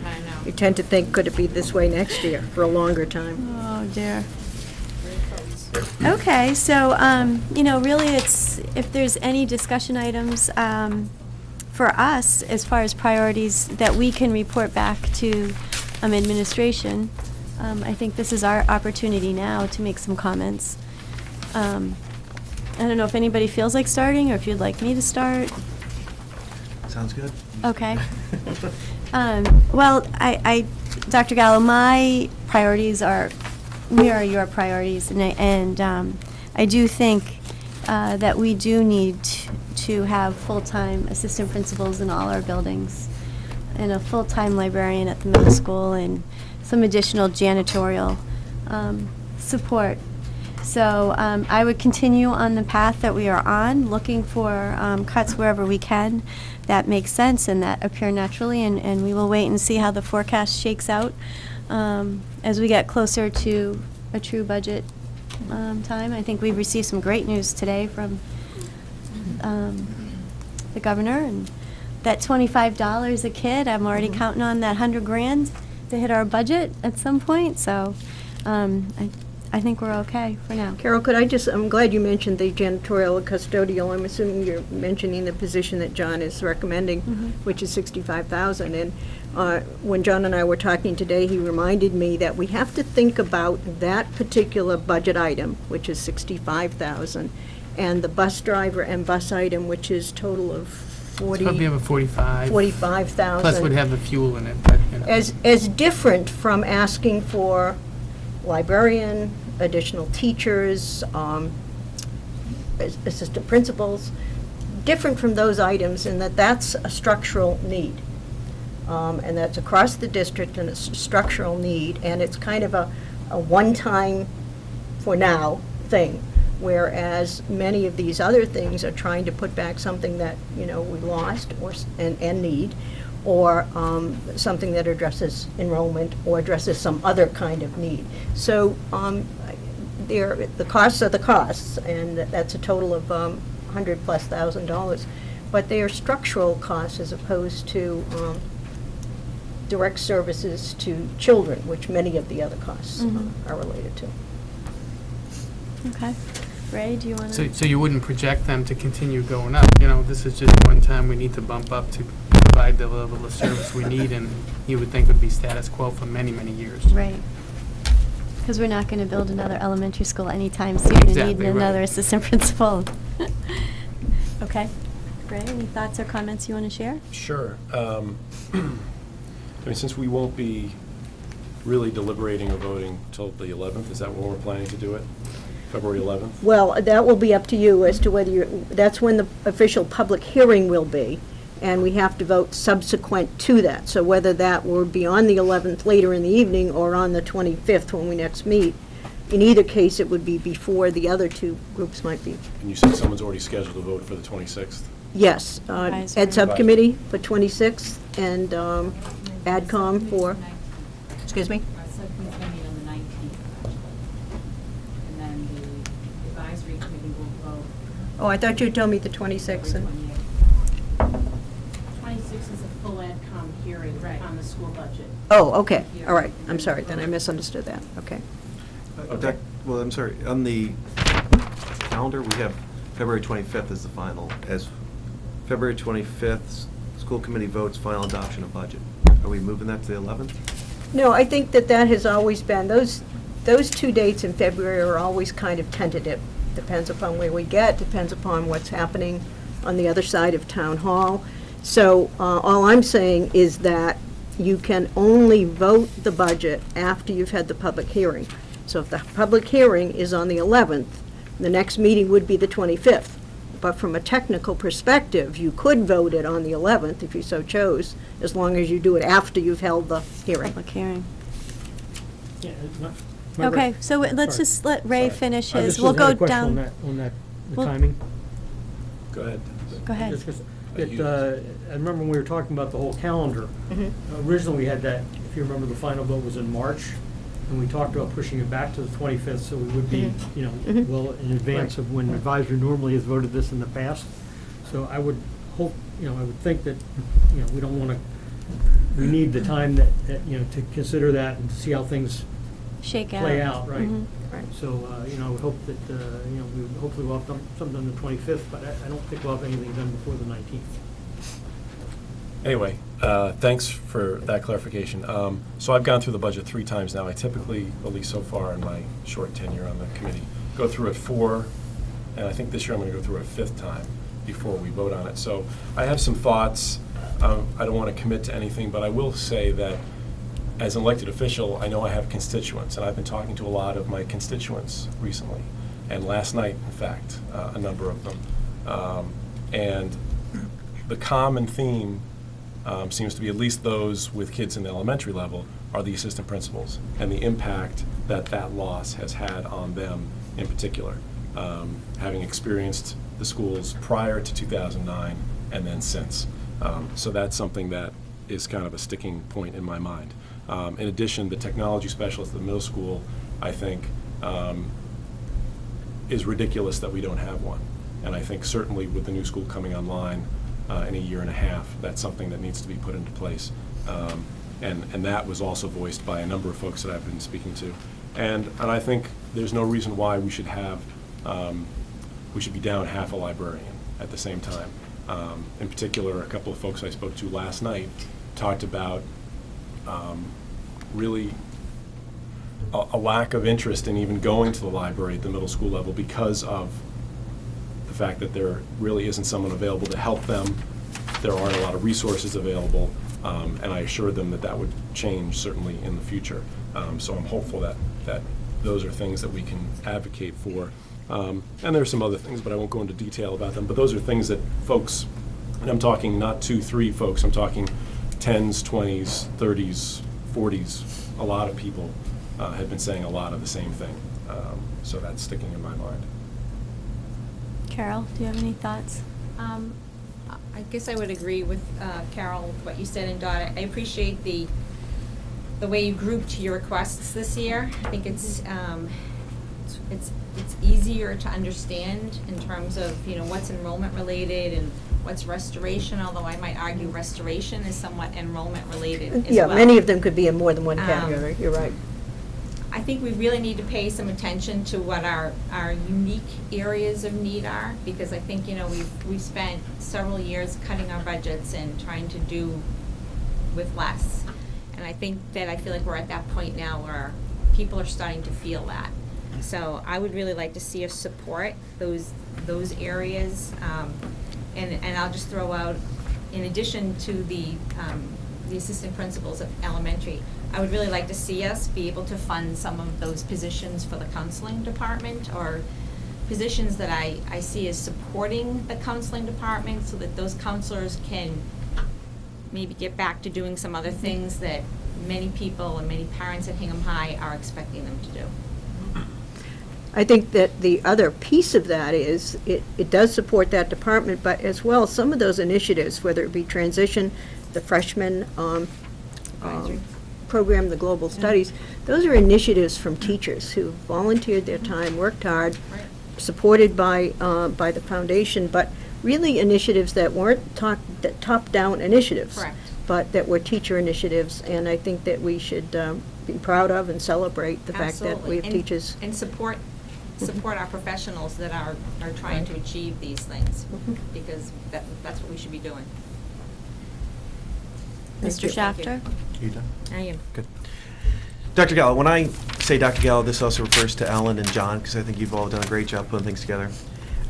D: you tend to think, could it be this way next year for a longer time?
A: Oh, dear. Okay, so, really it's, if there's any discussion items for us as far as priorities that we can report back to administration, I think this is our opportunity now to make some comments. I don't know if anybody feels like starting or if you'd like me to start.
B: Sounds good.
A: Okay. Well, Dr. Gallo, my priorities mirror your priorities, and I do think that we do need to have full-time assistant principals in all our buildings, and a full-time librarian at the middle school, and some additional janitorial support. So I would continue on the path that we are on, looking for cuts wherever we can that make sense and that appear naturally, and we will wait and see how the forecast shakes out as we get closer to a true budget time. I think we've received some great news today from the governor, and that $25 a kid, I'm already counting on that $100,000 to hit our budget at some point, so I think we're okay for now.
D: Carol, I'm glad you mentioned the janitorial and custodial. I'm assuming you're mentioning the position that John is recommending, which is $65,000. And when John and I were talking today, he reminded me that we have to think about that particular budget item, which is $65,000, and the bus driver and bus item, which is total of
I: Probably have a 45.
D: $45,000.
I: Plus would have the fuel in it, but,
D: As different from asking for librarian, additional teachers, assistant principals, different from those items in that that's a structural need. And that's across the district, and it's a structural need, and it's kind of a one-time, for now, thing. Whereas many of these other things are trying to put back something that, we lost and need, or something that addresses enrollment or addresses some other kind of need. So the costs are the costs, and that's a total of $100,000+. But they are structural costs as opposed to direct services to children, which many of the other costs are related to.
A: Okay. Ray, do you want to?
I: so you wouldn't project them to continue going up, this is just one time we need to bump up to provide the level of service we need, and you would think would be status quo for many, many years.
A: Right. Because we're not going to build another elementary school anytime soon and
I: Exactly,
A: need
I: right.
A: another assistant principal. Okay. Ray, any thoughts or comments you want to share?
F: Sure. I mean, since we won't be really deliberating or voting till the 11th, is that when we're planning to do it? February 11th?
D: Well, that will be up to you as to whether you, that's when the official public hearing will be, and we have to vote subsequent to that. So whether that will be on the 11th later in the evening or on the 25th when we next meet, in either case, it would be before the other two groups might be.
F: And you said someone's already scheduled to vote for the 26th?
D: Yes,
A: Advisory.
D: Ed Subcommittee for 26th, and AdCom for, excuse me?
J: Our subcommittee's going to meet on the 19th, and then the advisory committee will vote
D: Oh, I thought you told me the 26th. and-
J: 26th is a full AdCom hearing on the school budget.
D: Oh, okay, all right, I'm sorry, then I misunderstood that, okay.
K: Well, I'm sorry, on the calendar, we have February 25th as the final, as February 25th, school committee votes final adoption of budget. Are we moving that to the 11th?
D: No, I think that that has always been, those 2 dates in February are always kind of tentative. Depends upon where we get, depends upon what's happening on the other side of Town Hall. So all I'm saying is that you can only vote the budget after you've had the public hearing. So if the public hearing is on the 11th, the next meeting would be the 25th. But from a technical perspective, you could vote it on the 11th if you so chose, as long as you do it after you've held the hearing.
A: Public hearing.
C: Yeah, my
A: Okay,
C: rec-
A: so let's
C: Sorry.
A: just let Ray
C: Sorry.
A: finish
C: I
A: his.
C: just
A: We'll
C: had
A: go
C: a question
A: down.
C: on that, the
A: Well-
C: timing.
F: Go ahead.
A: Go ahead.
C: Just 'cause I remember when we were talking about the whole calendar,
D: Mhm.
C: originally we had that, if you remember, the final vote was in March, and we talked about pushing it back to the 25th, so we would be,
D: Mhm.
C: well in advance of when advisory normally has voted this in the past. So I would hope, I would think that, we don't want to, we need the time that, to consider that and to see how things
A: Shake out.
C: play out, right?
A: Mhm.
D: Right.
C: So, I would hope that, hopefully we'll have something on the 25th, but I don't think we'll have anything done before the 19th.
F: Anyway, thanks for that clarification. So I've gone through the budget 3 times now. I typically, at least so far in my short tenure on the committee, go through it 4, and I think this year I'm going to go through it a 5th time before we vote on it. So I have some thoughts. I don't want to commit to anything, but I will say that as an elected official, I know I have constituents, and I've been talking to a lot of my constituents recently, and last night, in fact, a number of them. And the common theme seems to be, at least those with kids in the elementary level, are the assistant principals and the impact that that loss has had on them in particular, having experienced the schools prior to 2009 and then since. So that's something that is kind of a sticking point in my mind. In addition, the technology specialist at the middle school, I think, is ridiculous that we don't have one. And I think certainly with the new school coming online in a year and a half, that's something that needs to be put into place. And that was also voiced by a number of folks that I've been speaking to. And I think there's no reason why we should have, we should be down half a librarian at the same time. In particular, a couple of folks I spoke to last night talked about really a lack of interest in even going to the library at the middle school level because of the fact that there really isn't someone available to help them. There aren't a lot of resources available, and I assured them that that would change certainly in the future. So I'm hopeful that those are things that we can advocate for. And there are some other things, but I won't go into detail about them. But those are things that folks, and I'm talking not 2, 3 folks, I'm talking 10s, 20s, 30s, 40s. A lot of people have been saying a lot of the same thing. So that's sticking in my mind.
A: Carol, do you have any thoughts?
E: I guess I would agree with Carol, with what you said, and Dot. I appreciate the way you grouped your requests this year. I think it's easier to understand in terms of, what's enrollment related and what's restoration, although I might argue restoration is somewhat enrollment related as well.
D: Yeah, many of them could be in more than one category, you're right.
E: I think we really need to pay some attention to what our unique areas of need are, because I think, we've spent several years cutting our budgets and trying to do with less. And I think that I feel like we're at that point now where people are starting to feel that. So I would really like to see us support those areas. And I'll just throw out, in addition to the assistant principals of elementary, I would really like to see us be able to fund some of those positions for the counseling department, or positions that I see as supporting the counseling department, so that those counselors can maybe get back to doing some other things that many people and many parents at Hingham High are expecting them to do.
D: I think that the other piece of that is, it does support that department, but as well, some of those initiatives, whether it be transition, the freshman program, the global studies, those are initiatives from teachers who volunteered their time, worked hard,
E: Right.
D: supported by the foundation, but really initiatives that weren't top-down initiatives.
E: Correct.
D: But that were teacher initiatives, and I think that we should be proud of and celebrate the fact that we have
E: Absolutely.
D: teachers.
E: And support our professionals that are trying to achieve these things,
D: Mhm.
E: because that's what we should be doing.
D: Thank
A: Mr.
D: you.
A: Shafter?
K: You done?
E: I am.
K: Good. Dr. Gallo, when I say Dr. Gallo, this also refers to Ellen and John, because I think you've all done a great job putting things together.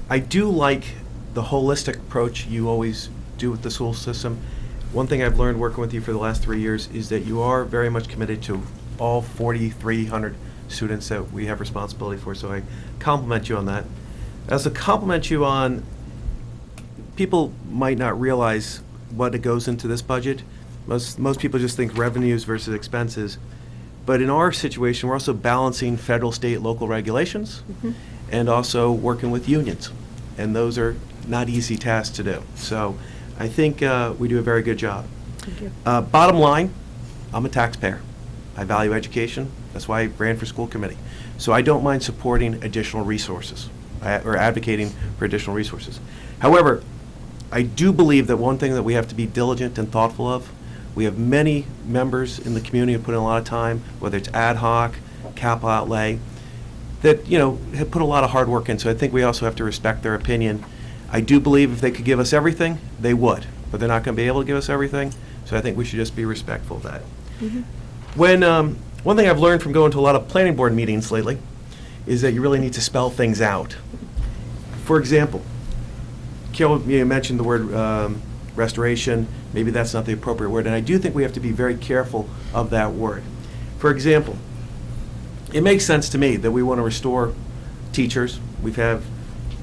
K: I do like the holistic approach you always do with the school system. One thing I've learned working with you for the last 3 years is that you are very much committed to all 4,300 students that we have responsibility for, so I compliment you on that. I also compliment you on, people might not realize what it goes into this budget. Most people just think revenues versus expenses. But in our situation, we're also balancing federal, state, local regulations, and also working with unions. And those are not easy tasks to do. So I think we do a very good job.
D: Thank you.
K: Bottom line, I'm a taxpayer. I value education. That's why I ran for school committee. So I don't mind supporting additional resources, or advocating for additional resources. However, I do believe that one thing that we have to be diligent and thoughtful of, we have many members in the community who put in a lot of time, whether it's ad hoc, capital outlay, that, have put a lot of hard work in. So I think we also have to respect their opinion. I do believe if they could give us everything, they would, but they're not going to be able to give us everything. So I think we should just be respectful of that. When one thing I've learned from going to a lot of planning board meetings lately is that you really need to spell things out. For example, Carol, you mentioned the word restoration. Maybe that's not the appropriate word, and I do think we have to be very careful of that word. For example, it makes sense to me that we want to restore teachers. We have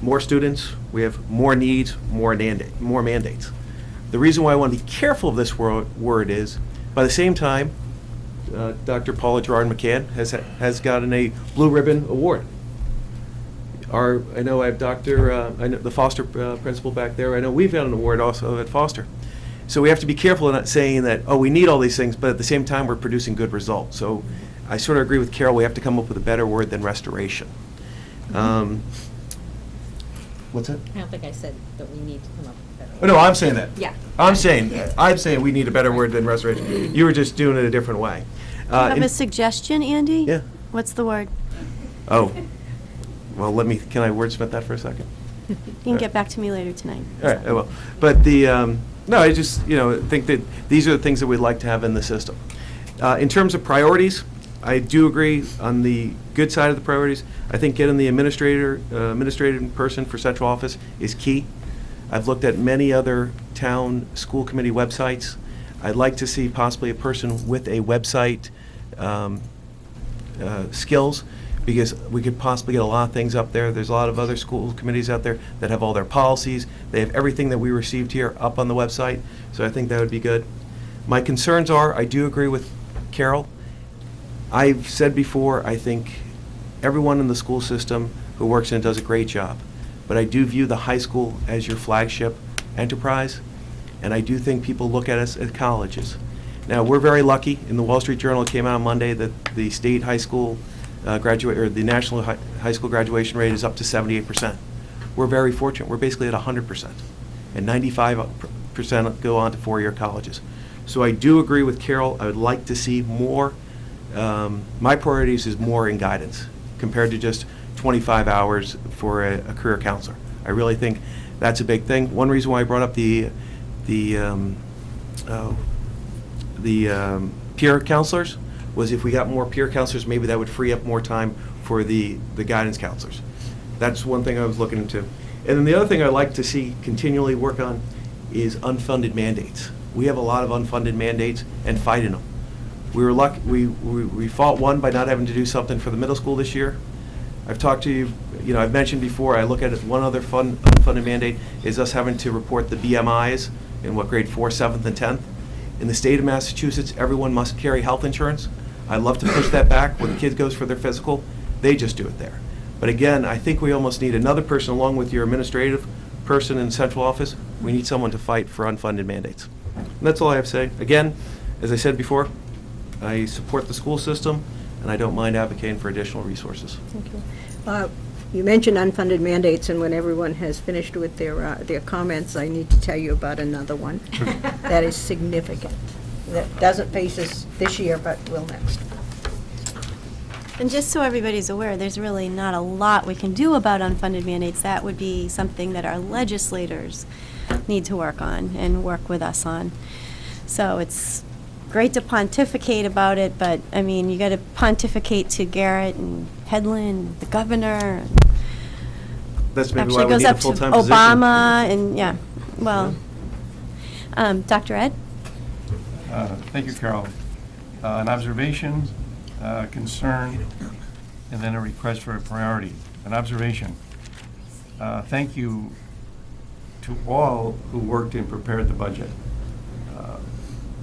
K: more students, we have more needs, more mandates. The reason why I want to be careful of this word is, by the same time, Dr. Paula Gerard McCann has gotten a Blue Ribbon Award. I know I have the Foster principal back there. I know we've got an award also at Foster. So we have to be careful in not saying that, we need all these things, but at the same time, we're producing good results. So I sort of agree with Carol. We have to come up with a better word than restoration. What's that?
E: I don't think I said that we need to come up with better.
K: Oh, no, I'm saying that.
E: Yeah.
K: I'm saying we need a better word than restoration. You were just doing it a different way.
A: Do you have
K: in-
A: a suggestion, Andy?
K: Yeah.
A: What's the word?
K: Oh, well, can I wordsmith that for a second?
A: You can get back to me later tonight.
K: All right, I will. But no, I just, think that these are the things that we'd like to have in the system. In terms of priorities, I do agree on the good side of the priorities. I think getting the administrative person for central office is key. I've looked at many other town school committee websites. I'd like to see possibly a person with a website skills, because we could possibly get a lot of things up there. There's a lot of other school committees out there that have all their policies. They have everything that we received here up on the website, so I think that would be good. My concerns are, I do agree with Carol. I've said before, I think everyone in the school system who works in it does a great job, but I do view the high school as your flagship enterprise, and I do think people look at us as colleges. Now, we're very lucky. In the Wall Street Journal, it came out on Monday that the state high school the national high school graduation rate is up to 78%. We're very fortunate. We're basically at 100%, and 95% go on to four-year colleges. So I do agree with Carol. I would like to see more. My priorities is more in guidance compared to just 25 hours for a career counselor. I really think that's a big thing. One reason why I brought up the peer counselors was if we got more peer counselors, maybe that would free up more time for the guidance counselors. That's one thing I was looking into. And then the other thing I'd like to see continually work on is unfunded mandates. We have a lot of unfunded mandates and fighting them. We were lucky, we fought one by not having to do something for the middle school this year. I've talked to you, I've mentioned before, I look at it, one other unfunded mandate is us having to report the BMIs in grade 4, 7th, and 10th. In the state of Massachusetts, everyone must carry health insurance. I'd love to push that back. When the kid goes for their physical, they just do it there. But again, I think we almost need another person along with your administrative person in central office. We need someone to fight for unfunded mandates. And that's all I have to say. Again, as I said before, I support the school system, and I don't mind advocating for additional resources.
D: Thank you. You mentioned unfunded mandates, and when everyone has finished with their comments, I need to tell you about another one that is significant, that doesn't face us this year, but will next.
A: And just so everybody's aware, there's really not a lot we can do about unfunded mandates. That would be something that our legislators need to work on and work with us on. So it's great to pontificate about it, but, I mean, you got to pontificate to Garrett and Headland, the governor.
K: That's maybe
A: Actually
K: why we
A: goes
K: need a
A: up to
K: full-time position.
A: Obama, and, yeah, well, Dr. Ed?
H: Thank you, Carol. An observation, concern, and then a request for a priority. An observation. Thank you to all who worked and prepared the budget.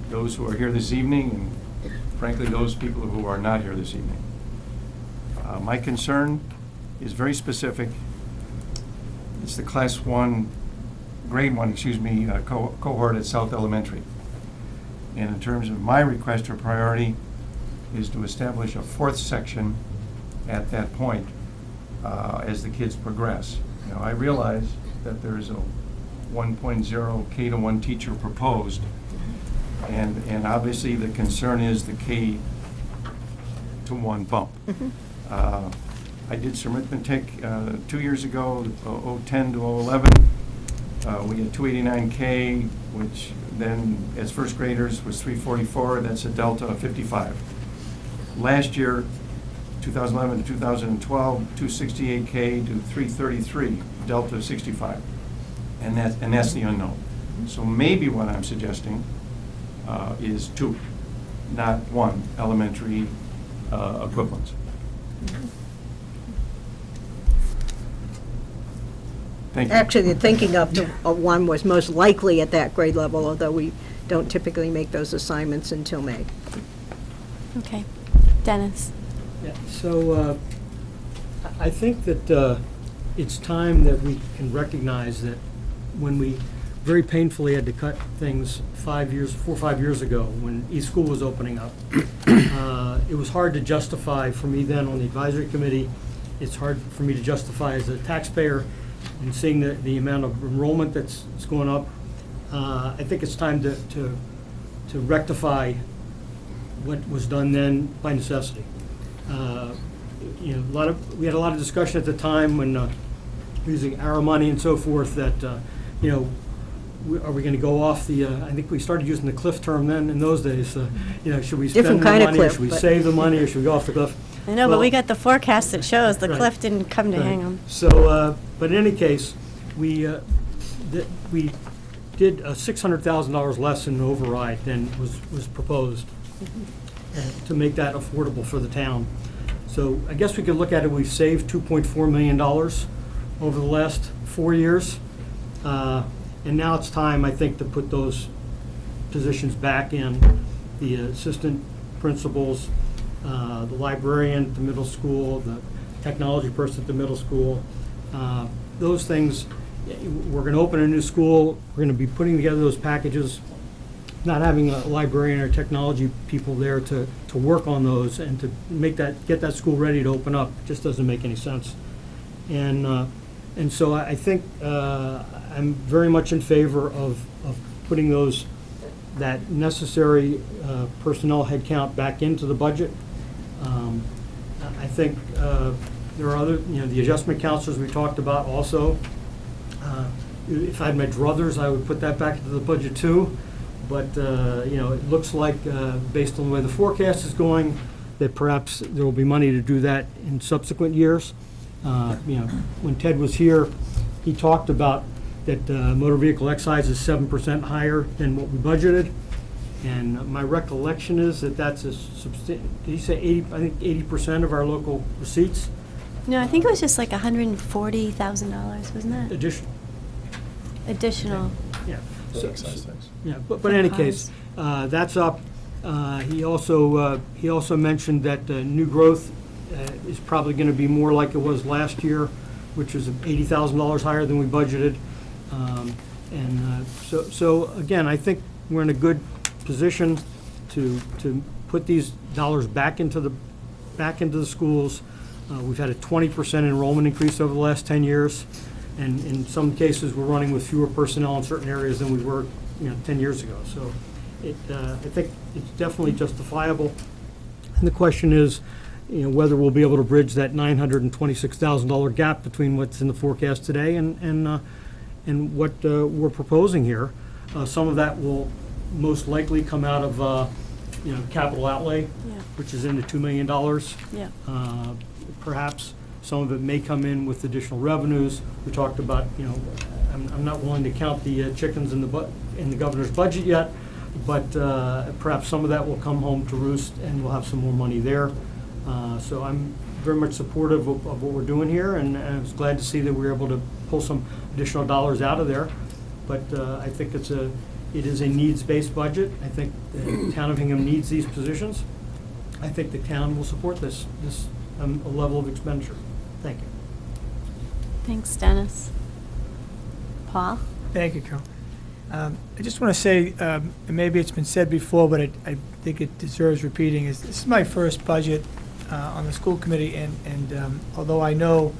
H: Those who are here this evening, and frankly, those people who are not here this evening. My concern is very specific. It's the grade 1, cohort at South Elementary. And in terms of my request or priority is to establish a 4th section at that point as the kids progress. Now, I realize that there is a 1.0 K-1 teacher proposed, and obviously the concern is the K-1 bump.
D: Mm-hmm.
H: I did some arithmetic 2 years ago, 2010 to 2011. We had 289K, which then, as first graders, was 344. That's a delta of 55. Last year, 2011 to 2012, 268K to 333, delta of 65. And that's the unknown. So maybe what I'm suggesting is 2, not 1 elementary equivalents. Thank you.
D: Actually, the thinking of one was most likely at that grade level, although we don't typically make those assignments until May.
A: Okay. Dennis?
C: Yeah, so I think that it's time that we can recognize that when we very painfully had to cut things 4 or 5 years ago, when East School was opening up, it was hard to justify for me then on the advisory committee. It's hard for me to justify as a taxpayer and seeing the amount of enrollment that's going up. I think it's time to rectify what was done then by necessity. We had a lot of discussion at the time when using our money and so forth that, are we going to go off the, I think we started using the cliff term then in those days. Should we spend the
D: Different kind of
C: money or
D: cliff,
C: should we
D: but-
C: save the money or should we go off the cliff?
A: I know, but
C: Well-
A: we got the forecast that shows the
C: Right.
A: cliff didn't come to
C: Right.
A: hang 'em.
C: So, but in any case, we did $600,000 less in override than was proposed to make that affordable for the town. So I guess we could look at it, we've saved $2.4 million over the last 4 years. And now it's time, I think, to put those positions back in, the assistant principals, the librarian at the middle school, the technology person at the middle school. Those things, we're going to open a new school, we're going to be putting together those packages, not having a librarian or technology people there to work on those and to get that school ready to open up, just doesn't make any sense. And so I think I'm very much in favor of putting that necessary personnel headcount back into the budget. I think there are other, the adjustment counselors we talked about also. If I had my druthers, I would put that back into the budget too. but, it looks like, based on the way the forecast is going, that perhaps there will be money to do that in subsequent years. When Ted was here, he talked about that motor vehicle excise is 7% higher than what we budgeted. And my recollection is that that's a did he say 80, I think 80% of our local receipts
A: No, I think it was just like $140,000, wasn't it? Additional.
C: Yeah.
F: The excise tax.
C: Yeah, but in any case, that's up. He also mentioned that new growth is probably going to be more like it was last year, which is $80,000 higher than we budgeted. So again, I think we're in a good position to put these dollars back into the schools. We've had a 20% enrollment increase over the last 10 years, and in some cases, we're running with fewer personnel in certain areas than we were 10 years ago. So I think it's definitely justifiable. And the question is, whether we'll be able to bridge that $926,000 gap between what's in the forecast today and what we're proposing here. Some of that will most likely come out of capital outlay,
A: Yeah.
C: which is in the $2 million.
A: Yeah.
C: Perhaps some of it may come in with additional revenues. We talked about, I'm not willing to count the chickens in the governor's budget yet, but perhaps some of that will come home to roost and we'll have some more money there. So I'm very much supportive of what we're doing here, and I was glad to see that we were able to pull some additional dollars out of there. But I think it is a needs-based budget. I think the town of Hingham needs these positions. I think the town will support this level of expenditure. Thank you.
A: Thanks, Dennis. Paul?
L: Thank you, Carol. I just want to say, and maybe it's been said before, but I think it deserves repeating, is this is my first budget on the school committee, and although I know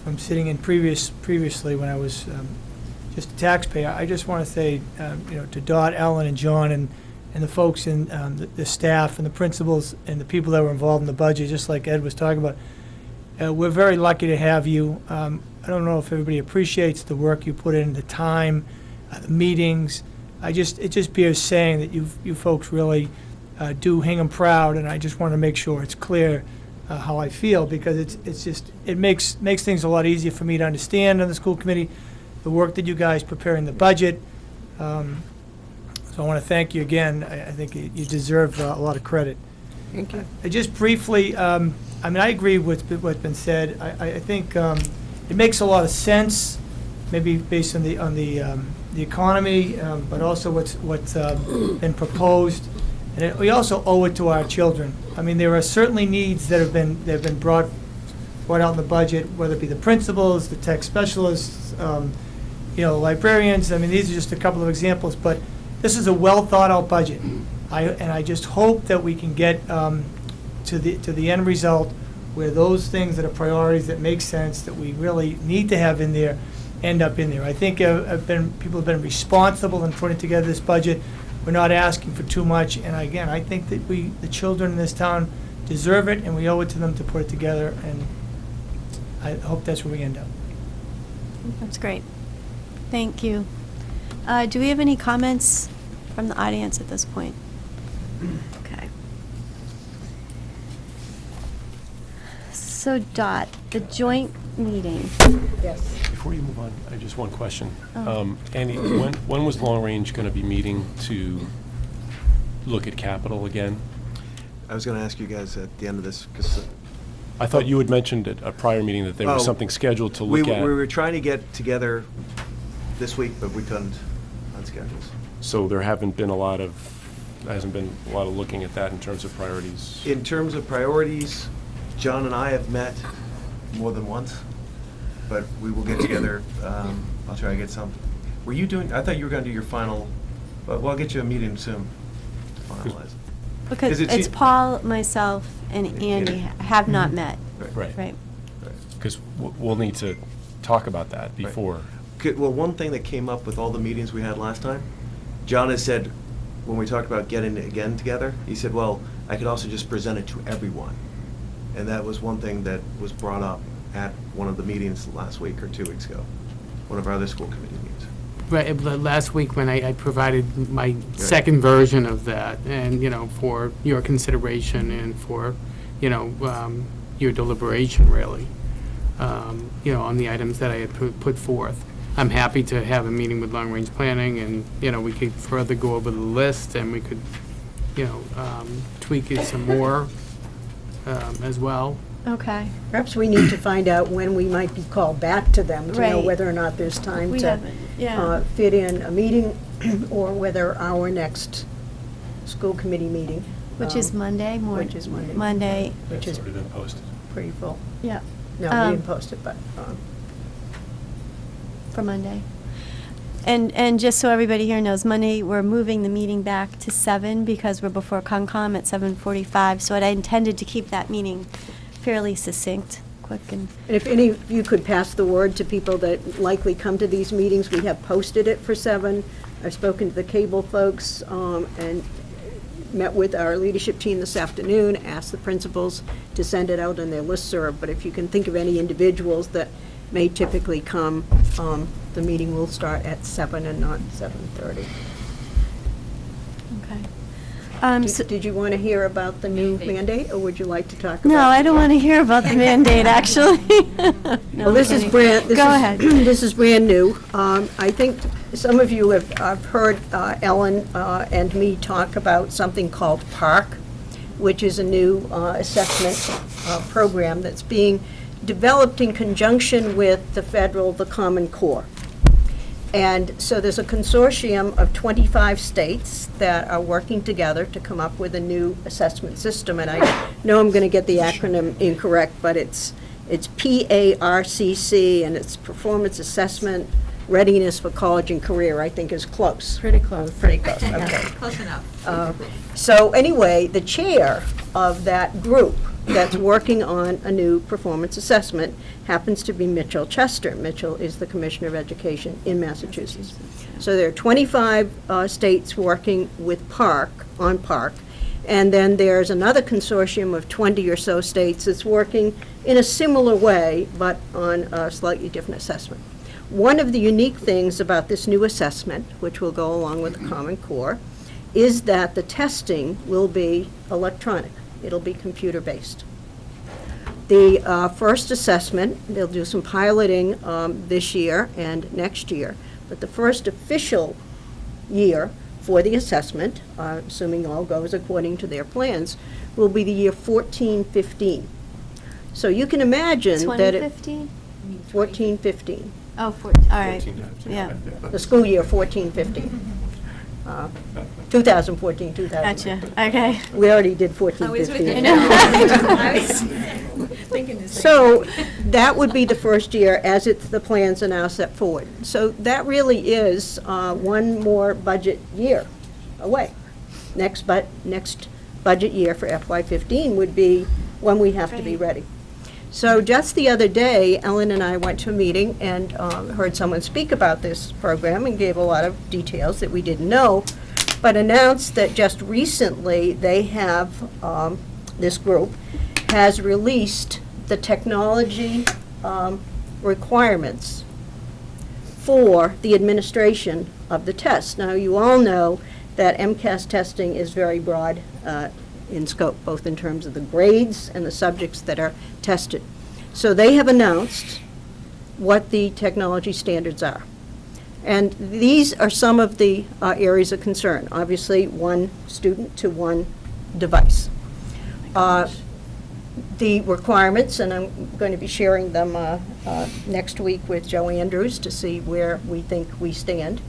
L: from sitting in previously when I was just a taxpayer, I just want to say, to Dot, Ellen, and John, and the folks in the staff and the principals and the people that were involved in the budget, just like Ed was talking about, we're very lucky to have you. I don't know if everybody appreciates the work you put in, the time, the meetings. It just bears saying that you folks really do Hingham proud, and I just want to make sure it's clear how I feel, because it makes things a lot easier for me to understand on the school committee, the work that you guys preparing the budget. So I want to thank you again. I think you deserve a lot of credit.
D: Thank you.
L: Just briefly, I agree with what's been said. I think it makes a lot of sense, maybe based on the economy, but also what's been proposed. And we also owe it to our children. There are certainly needs that have been brought out in the budget, whether it be the principals, the tech specialists, librarians. These are just a couple of examples, but this is a well-thought-out budget. I just hope that we can get to the end result where those things that are priorities that make sense, that we really need to have in there, end up in there. I think people have been responsible in putting together this budget. We're not asking for too much, and again, I think that the children in this town deserve it, and we owe it to them to put it together, and I hope that's where we end up.
A: That's great. Thank you. Do we have any comments from the audience at this point? Okay. So Dot, the joint meeting.
D: Yes.
F: Before you move on, I just one question.
A: Oh.
F: Andy, when was Long Range going to be meeting to look at capital again?
K: I was going to ask you guys at the end of this, because
F: I thought you had mentioned at a prior meeting that there was
K: Oh,
F: something scheduled to
K: we
F: look at.
K: were trying to get together this week, but we couldn't on schedules.
F: So there hasn't been a lot of looking at that in terms of priorities.
K: In terms of priorities, John and I have met more than once, but we will get together. I'll try to get some. Were you doing, I thought you were going to do your final, but we'll get you a meeting soon to finalize.
A: Because
K: Is it
A: it's
K: se-
A: Paul, myself, and Andy have not met.
F: Right.
A: Right.
F: Because we'll need to talk about that before.
K: Well, one thing that came up with all the meetings we had last time, John has said, when we talked about getting it again together, he said, well, I could also just present it to everyone. And that was one thing that was brought up at one of the meetings last week or 2 weeks ago, one of our other school committee meetings.
I: Right, last week when I provided my second version of that, and, for your consideration and for, your deliberation, really, on the items that I had put forth. I'm happy to have a meeting with Long Range Planning, and, we could further go over the list, and we could, tweak it some more as well.
A: Okay.
D: Perhaps we need to find out when we might be called back to them to know
A: Right.
D: whether or not there's time
A: We
D: to
A: haven't, yeah.
D: fit in a meeting, or whether our next school committee meeting.
A: Which is Monday morning.
D: Which is Monday.
A: Monday,
D: Which
F: It's
D: is
F: already been posted.
D: pretty full.
A: yeah,
D: No,
A: Um,
D: we didn't post it, but,
A: for Monday. And just so everybody here knows, Monday, we're moving the meeting back to 7 because we're before Concom at 7:45. So I intended to keep that meeting fairly succinct, quick, and
D: and if any of you could pass the word to people that likely come to these meetings, we have posted it for 7. I've spoken to the cable folks, and met with our leadership team this afternoon, asked the principals to send it out on their listserv, but if you can think of any individuals that may typically come, the meeting will start at 7 and not 7:30.
A: okay. So-
D: Did you want to hear about the new mandate, or would you like to talk about?
A: No, I don't want to hear about the mandate, actually. No,
D: Well, this is
A: kidding.
D: brand.
A: Go ahead.
D: This is brand new. I think some of you have heard Ellen and me talk about something called PARC, which is a new assessment program that's being developed in conjunction with the Common Core. And so there's a consortium of 25 states that are working together to come up with a new assessment system. And I know I'm going to get the acronym incorrect, but it's PARCC, and it's Performance Assessment Readiness for College and Career, I think is close.
E: Pretty close.
D: Pretty close, okay.
E: Close enough.
D: So anyway, the chair of that group that's working on a new performance assessment happens to be Mitchell Chester. Mitchell is the Commissioner of Education in Massachusetts. So there are 25 states working with on PARC, and then there's another consortium of 20 or so states that's working in a similar way, but on a slightly different assessment. One of the unique things about this new assessment, which will go along with the Common Core, is that the testing will be electronic. It'll be computer-based. The first assessment, they'll do some piloting this year and next year, but the first official year for the assessment, assuming all goes according to their plans, will be the year 14-15. So you can imagine that it...
A: 2015?
D: 14-15.
A: Oh, all right, yeah.
D: The school year 14-15. 2014, 2015.
A: Gotcha, okay.
D: We already did 14-15.
E: I was with you.
A: I know.
E: I was thinking the same.
D: So that would be the first year as the plans are now set forward. So that really is one more budget year away. Next budget year for FY15 would be when we have to be ready. So just the other day, Ellen and I went to a meeting and heard someone speak about this program and gave a lot of details that we didn't know, but announced that just recently they have, this group has released the technology requirements for the administration of the test. Now, you all know that MCAS testing is very broad in scope, both in terms of the grades and the subjects that are tested. So they have announced what the technology standards are. And these are some of the areas of concern. Obviously, one student to one device. The requirements, and I'm going to be sharing them next week with Joe Andrews to see where we think we stand.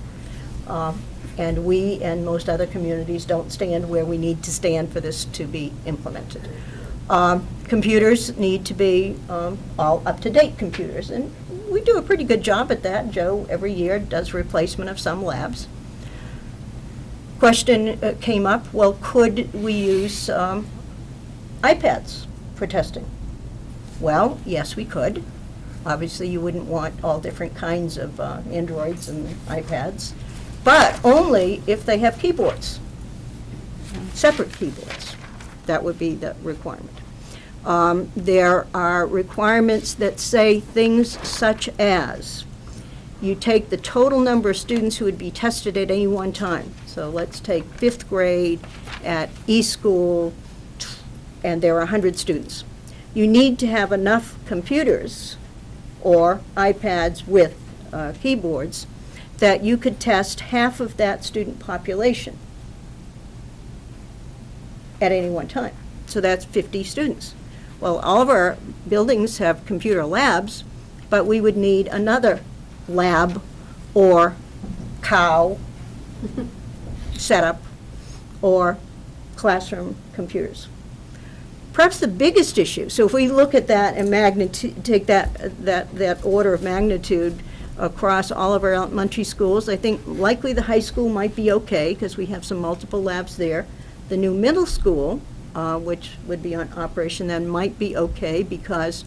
D: And we and most other communities don't stand where we need to stand for this to be implemented. Computers need to be all up-to-date computers, and we do a pretty good job at that. Joe, every year, does replacement of some labs. Question came up, well, could we use iPads for testing? Well, yes, we could. Obviously, you wouldn't want all different kinds of Androids and iPads, but only if they have keyboards, separate keyboards. That would be the requirement. There are requirements that say things such as you take the total number of students who would be tested at any one time. So let's take 5th grade at East School, and there are 100 students. You need to have enough computers or iPads with keyboards that you could test half of that student population at any one time. So that's 50 students. Well, all of our buildings have computer labs, but we would need another lab or cow setup or classroom computers. Perhaps the biggest issue, so if we look at that and take that order of magnitude across all of our elementary schools, I think likely the high school might be okay because we have some multiple labs there. The new middle school, which would be on operation then, might be okay because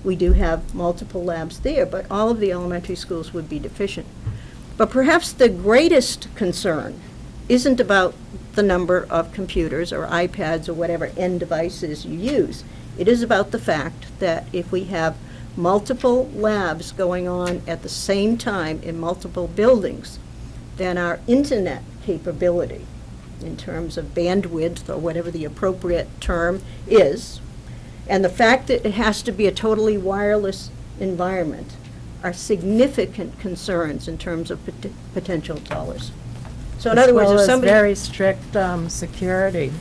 D: we do have multiple labs there, but all of the elementary schools would be deficient. But perhaps the greatest concern isn't about the number of computers or iPads or whatever end devices you use. It is about the fact that if we have multiple labs going on at the same time in multiple buildings, then our internet capability in terms of bandwidth or whatever the appropriate term is, and the fact that it has to be a totally wireless environment are significant concerns in terms of potential dollars. So in other words, if somebody...
M: very strict security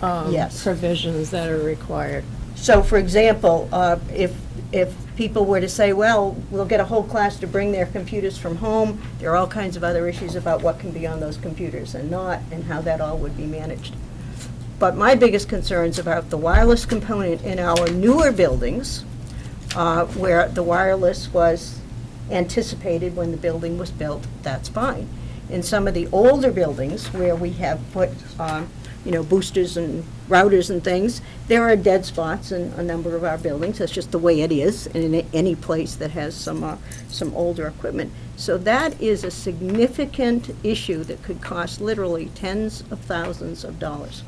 D: Yes.
M: provisions that are required.
D: So, for example, if people were to say, well, we'll get a whole class to bring their computers from home, there are all kinds of other issues about what can be on those computers and not, and how that all would be managed. But my biggest concern is about the wireless component in our newer buildings, where the wireless was anticipated when the building was built. That's fine. In some of the older buildings where we have put, boosters and routers and things, there are dead spots in a number of our buildings. That's just the way it is in any place that has some older equipment. So that is a significant issue that could cost literally tens of thousands of dollars.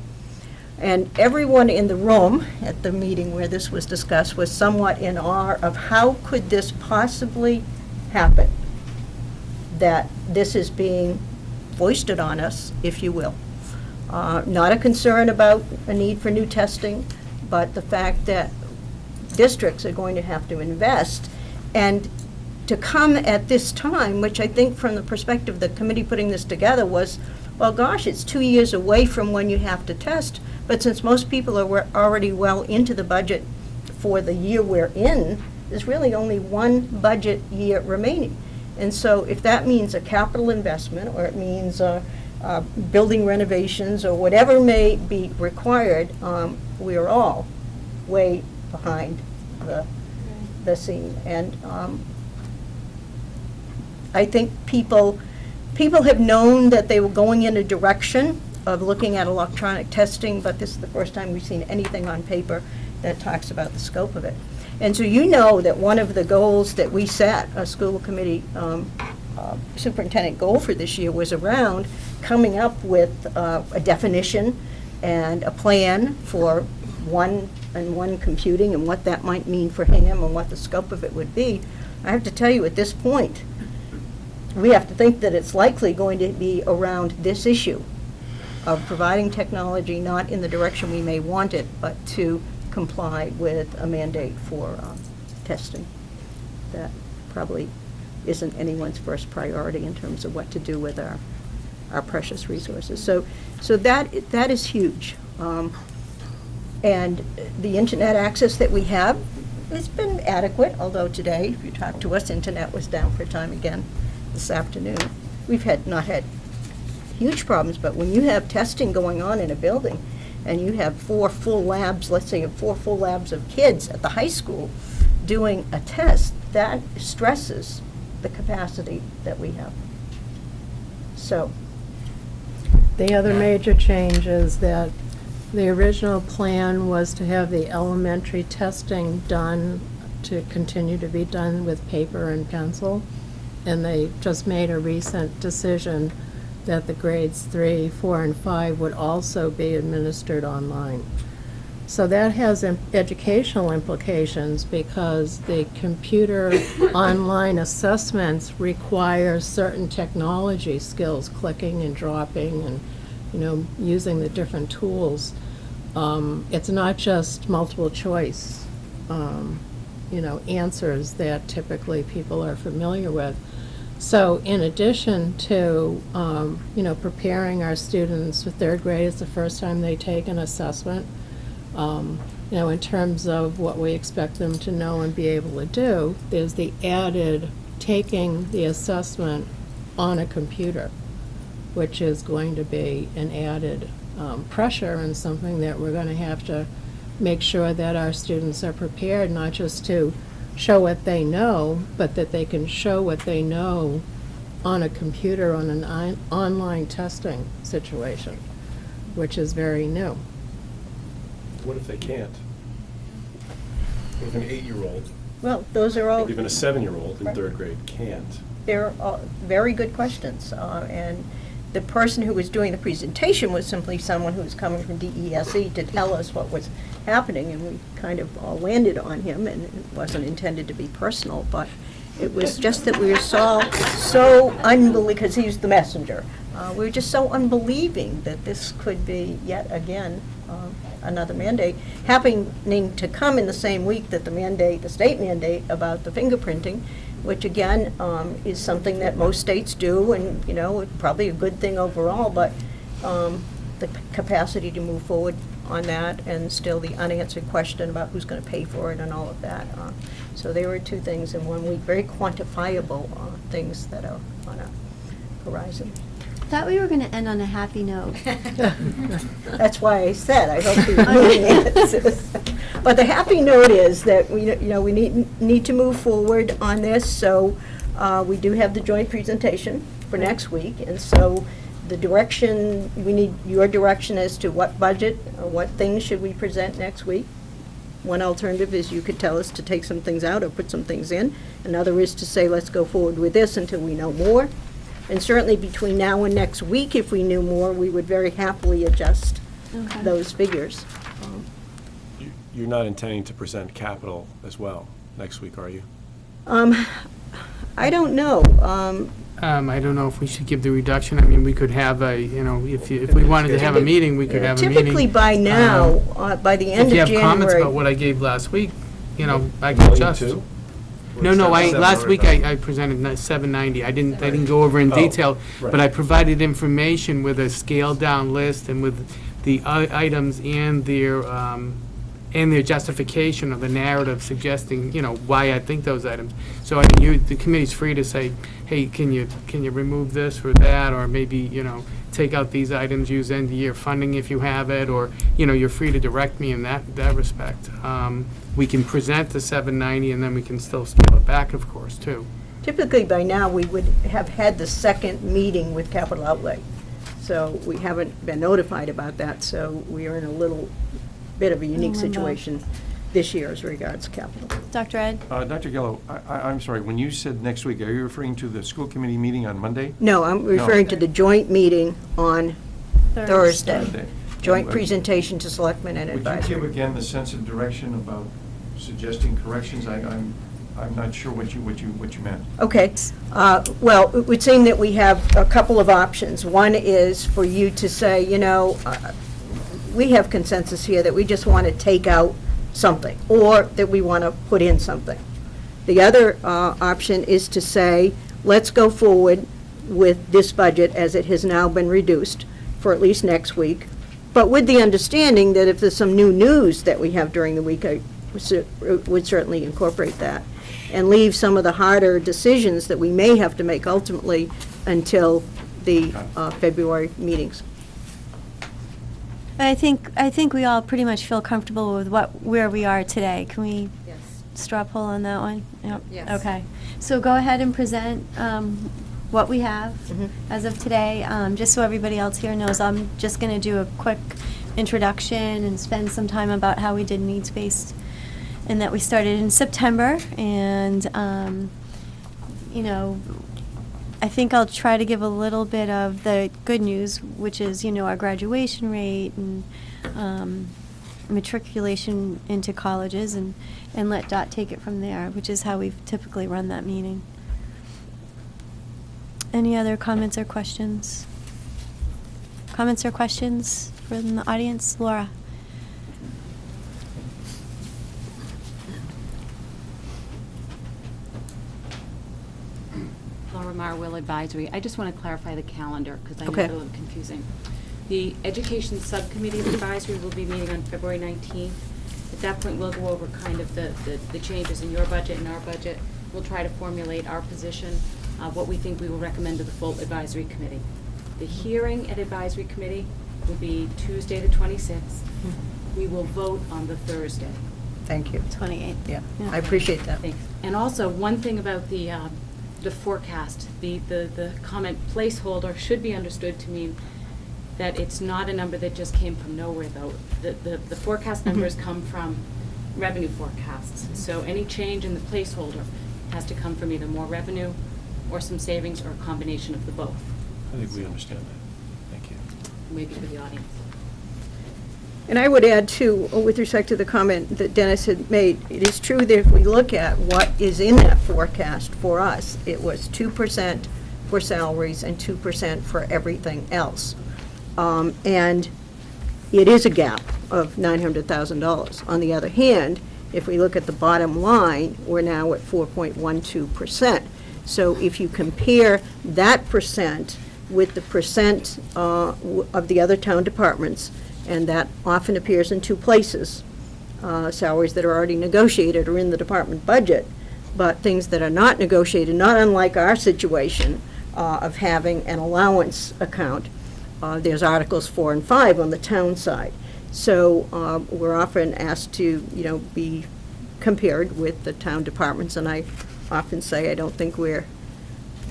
D: And everyone in the room at the meeting where this was discussed was somewhat in awe of how could this possibly happen, that this is being foisted on us, if you will. Not a concern about a need for new testing, but the fact that districts are going to have to invest. And to come at this time, which I think from the perspective of the committee putting this together was, well, gosh, it's 2 years away from when you have to test, but since most people are already well into the budget for the year we're in, there's really only one budget year remaining. And so if that means a capital investment, or it means building renovations, or whatever may be required, we are all way behind the scene. And I think people have known that they were going in a direction of looking at electronic testing, but this is the first time we've seen anything on paper that talks about the scope of it. And so you know that one of the goals that we set, a school committee superintendent goal for this year, was around coming up with a definition and a plan for one-on-one computing and what that might mean for Hingham and what the scope of it would be. I have to tell you, at this point, we have to think that it's likely going to be around this issue of providing technology not in the direction we may want it, but to comply with a mandate for testing. That probably isn't anyone's first priority in terms of what to do with our precious resources. So that is huge. And the internet access that we have has been adequate, although today, if you talk to us, internet was down for a time again this afternoon. We've not had huge problems, but when you have testing going on in a building and you have 4 full labs, let's say 4 full labs of kids at the high school doing a test, that stresses the capacity that we have. So.
M: The other major change is that the original plan was to have the elementary testing done, to continue to be done with paper and pencil, and they just made a recent decision that the grades 3, 4, and 5 would also be administered online. So that has educational implications because the computer online assessments require certain technology skills, clicking and dropping and, using the different tools. It's not just multiple choice, answers that typically people are familiar with. So in addition to, preparing our students for third grade, it's the first time they take an assessment, in terms of what we expect them to know and be able to do, there's the added taking the assessment on a computer, which is going to be an added pressure and something that we're going to have to make sure that our students are prepared, not just to show what they know, but that they can show what they know on a computer on an online testing situation, which is very new.
F: What if they can't? What if an 8-year-old,
D: Well, those are all,
F: or even a 7-year-old in third grade can't?
D: they're all very good questions. And the person who was doing the presentation was simply someone who was coming from DESE to tell us what was happening, and we kind of all landed on him, and it wasn't intended to be personal, but it was just that we were so unbelievable, because he was the messenger. We were just so unbelieving that this could be yet again another mandate, happening to come in the same week that the state mandate about the fingerprinting, which again is something that most states do, and probably a good thing overall, but the capacity to move forward on that, and still the unanswered question about who's going to pay for it and all of that. So there were two things in 1 week, very quantifiable things that are on a horizon.
A: Thought we were going to end on a happy note.
D: That's why I said, I hope you're moving it. But the happy note is that we need to move forward on this, so we do have the joint presentation for next week, and so the direction, we need your direction as to what budget or what things should we present next week. One alternative is you could tell us to take some things out or put some things in. Another is to say, let's go forward with this until we know more. And certainly between now and next week, if we knew more, we would very happily adjust
A: Okay.
D: those figures.
F: You're not intending to present capital as well next week, are you?
D: I don't know.
I: I don't know if we should give the reduction. I mean, we could have if we wanted to have a meeting, we could have a meeting.
D: Typically by now, by the end
I: If you
D: of
I: have comments
D: January.
I: about what I gave last week, I can adjust. No, last week I presented 790. I didn't go over in
F: Oh,
I: detail,
F: right.
I: but I provided information with a scaled-down list and with the items and their justification of the narrative suggesting, why I think those items. So I mean, the committee's free to say, hey, can you remove this or that, or maybe, take out these items, use end-of-year funding if you have it, or, you're free to direct me in that respect. We can present the 790, and then we can still scale it back, of course, too.
D: Typically by now, we would have had the second meeting with capital outlay. So we haven't been notified about that, so we are in a little bit of a unique
A: limbo.
D: situation this year as regards capital.
A: Dr. Ed?
H: Dr. Gello, I'm sorry, when you said next week, are you referring to the school committee meeting on Monday?
D: No, I'm referring to the joint meeting on Thursday.
H: Thursday.
D: Joint
H: And,
D: presentation to selectmen and
H: Would you give
D: advisory.
H: again the sense of direction about suggesting corrections? I'm not sure what you meant.
D: Okay. Well, it would seem that we have a couple of options. One is for you to say, we have consensus here that we just want to take out something, or that we want to put in something. The other option is to say, let's go forward with this budget as it has now been reduced for at least next week, but with the understanding that if there's some new news that we have during the week, I would certainly incorporate that, and leave some of the harder decisions that we may have to make ultimately until the February meetings.
A: I think we all pretty much feel comfortable with where we are today. Can we
E: Yes.
A: straw poll on that one? Yep.
E: Yes.
A: Okay. So go ahead and present what we have
D: Mhm.
A: as of today, just so everybody else here knows. I'm just going to do a quick introduction and spend some time about how we did needs-based, and that we started in September. And, I think I'll try to give a little bit of the good news, which is, our graduation rate and matriculation into colleges and let Dot take it from there, which is how we've typically run that meeting. Any other comments or questions? Comments or questions from the audience? Laura?
J: Laura Marwill Advisory. I just want to clarify the calendar, because I know
D: Okay.
J: it's a little confusing. The Education Subcommittee of Advisory will be meeting on February 19th. At that point, we'll go over kind of the changes in your budget and our budget. We'll try to formulate our position, what we think we will recommend to the full Advisory Committee. The hearing at Advisory Committee will be Tuesday, the 26th. We will vote on the Thursday.
D: Thank you.
A: 28th.
D: Yeah, I appreciate that.
J: Thanks. And also, one thing about the forecast, the comment placeholder should be understood to mean that it's not a number that just came from nowhere, though. The forecast numbers come from revenue forecasts. So any change in the placeholder has to come from either more revenue or some savings or a combination of the both.
F: I think we understand that. Thank you.
J: Maybe for the audience.
D: And I would add, too, with respect to the comment that Dennis had made, it is true that if we look at what is in that forecast for us, it was 2% for salaries and 2% for everything else. And it is a gap of $900,000. On the other hand, if we look at the bottom line, we're now at 4.12%. So if you compare that percent with the percent of the other town departments, and that often appears in two places, salaries that are already negotiated are in the department budget, but things that are not negotiated, not unlike our situation of having an allowance account, there's Articles 4 and 5 on the town side. So we're often asked to, be compared with the town departments, and I often say I don't think we're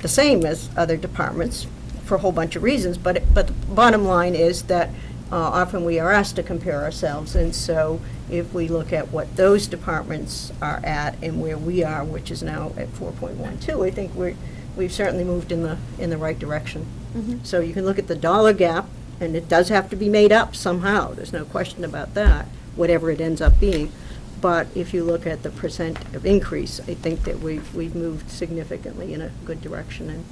D: the same as other departments for a whole bunch of reasons, but the bottom line is that often we are asked to compare ourselves, and so if we look at what those departments are at and where we are, which is now at 4.12, I think we've certainly moved in the right direction.
A: Mhm.
D: So you can look at the dollar gap, and it does have to be made up somehow. There's no question about that, whatever it ends up being. But if you look at the percent of increase, I think that we've moved significantly in a good direction, and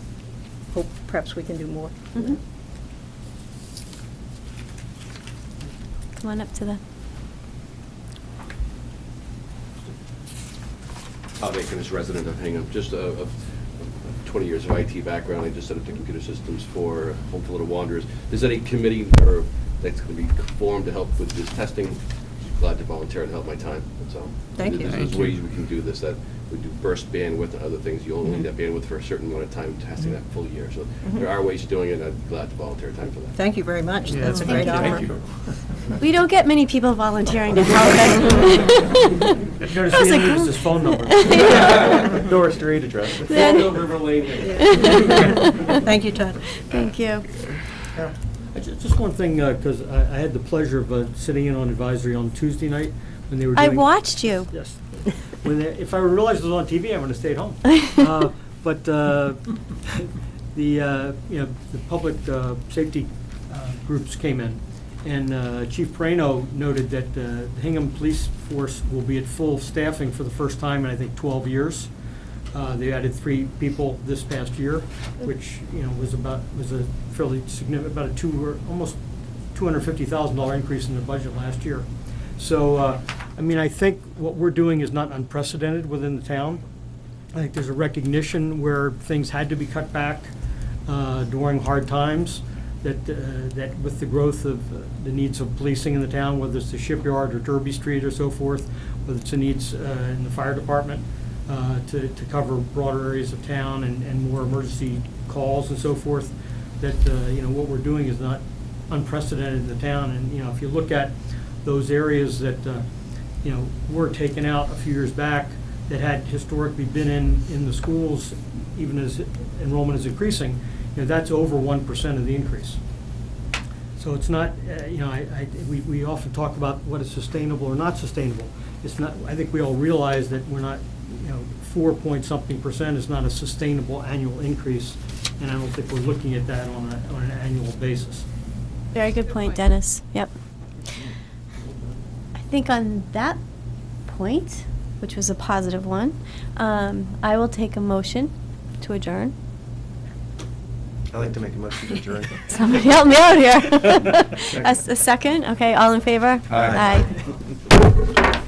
D: hope perhaps we can do more.
A: Mhm. Come on up to the.
N: Bob Aiken is resident of Hingham. Just a 20 years of IT background. I just set up the computer systems for Home for Little Wanderers. Is there any committee that's going to be formed to help with this testing? Glad to volunteer and help my time. That's all.
D: Thank you.
N: There's ways we can do this. That we do burst bandwidth and other things. You only need that bandwidth for a certain amount of time testing that full year. So there are ways of doing it. I'd be glad to volunteer time for that.
D: Thank you very much.
I: Yeah,
D: That's a
I: thank
D: great
I: you.
D: offer.
F: Thank you.
A: We don't get many people volunteering to help.
C: If you
A: I was like,
C: use this phone number.
K: Doris Street address.
A: Then-
F: River Lane.
D: Thank you, Todd.
A: Thank you.
C: Just one thing, because I had the pleasure of sitting in on advisory on Tuesday night when they were doing.
A: I watched you.
C: Yes. If I realized it was on TV, I would have stayed home. But the public safety groups came in, and Chief Perino noted that the Hingham Police Force will be at full staffing for the first time in, I think, 12 years. They added 3 people this past year, which, was a fairly significant, about almost $250,000 increase in the budget last year. So, I think what we're doing is not unprecedented within the town. I think there's a recognition where things had to be cut back during hard times, that with the growth of the needs of policing in the town, whether it's the shipyard or Derby Street or so forth, whether it's the needs in the fire department, to cover broader areas of town and more emergency calls and so forth, that, what we're doing is not unprecedented in the town. And, if you look at those areas that, were taken out a few years back that had historically been in the schools, even as enrollment is increasing, that's over 1% of the increase. So it's not, we often talk about what is sustainable or not sustainable. It's not, I think we all realize that we're not, 4-point-something% is not a sustainable annual increase, and I don't think we're looking at that on an annual basis.
A: Very good point, Dennis. Yep. think on that point, which was a positive one, I will take a motion to adjourn.
K: I'd like to make a motion to adjourn.
A: Somebody help me out here. A second? Okay, all in favor?
K: Aye.
A: Aye.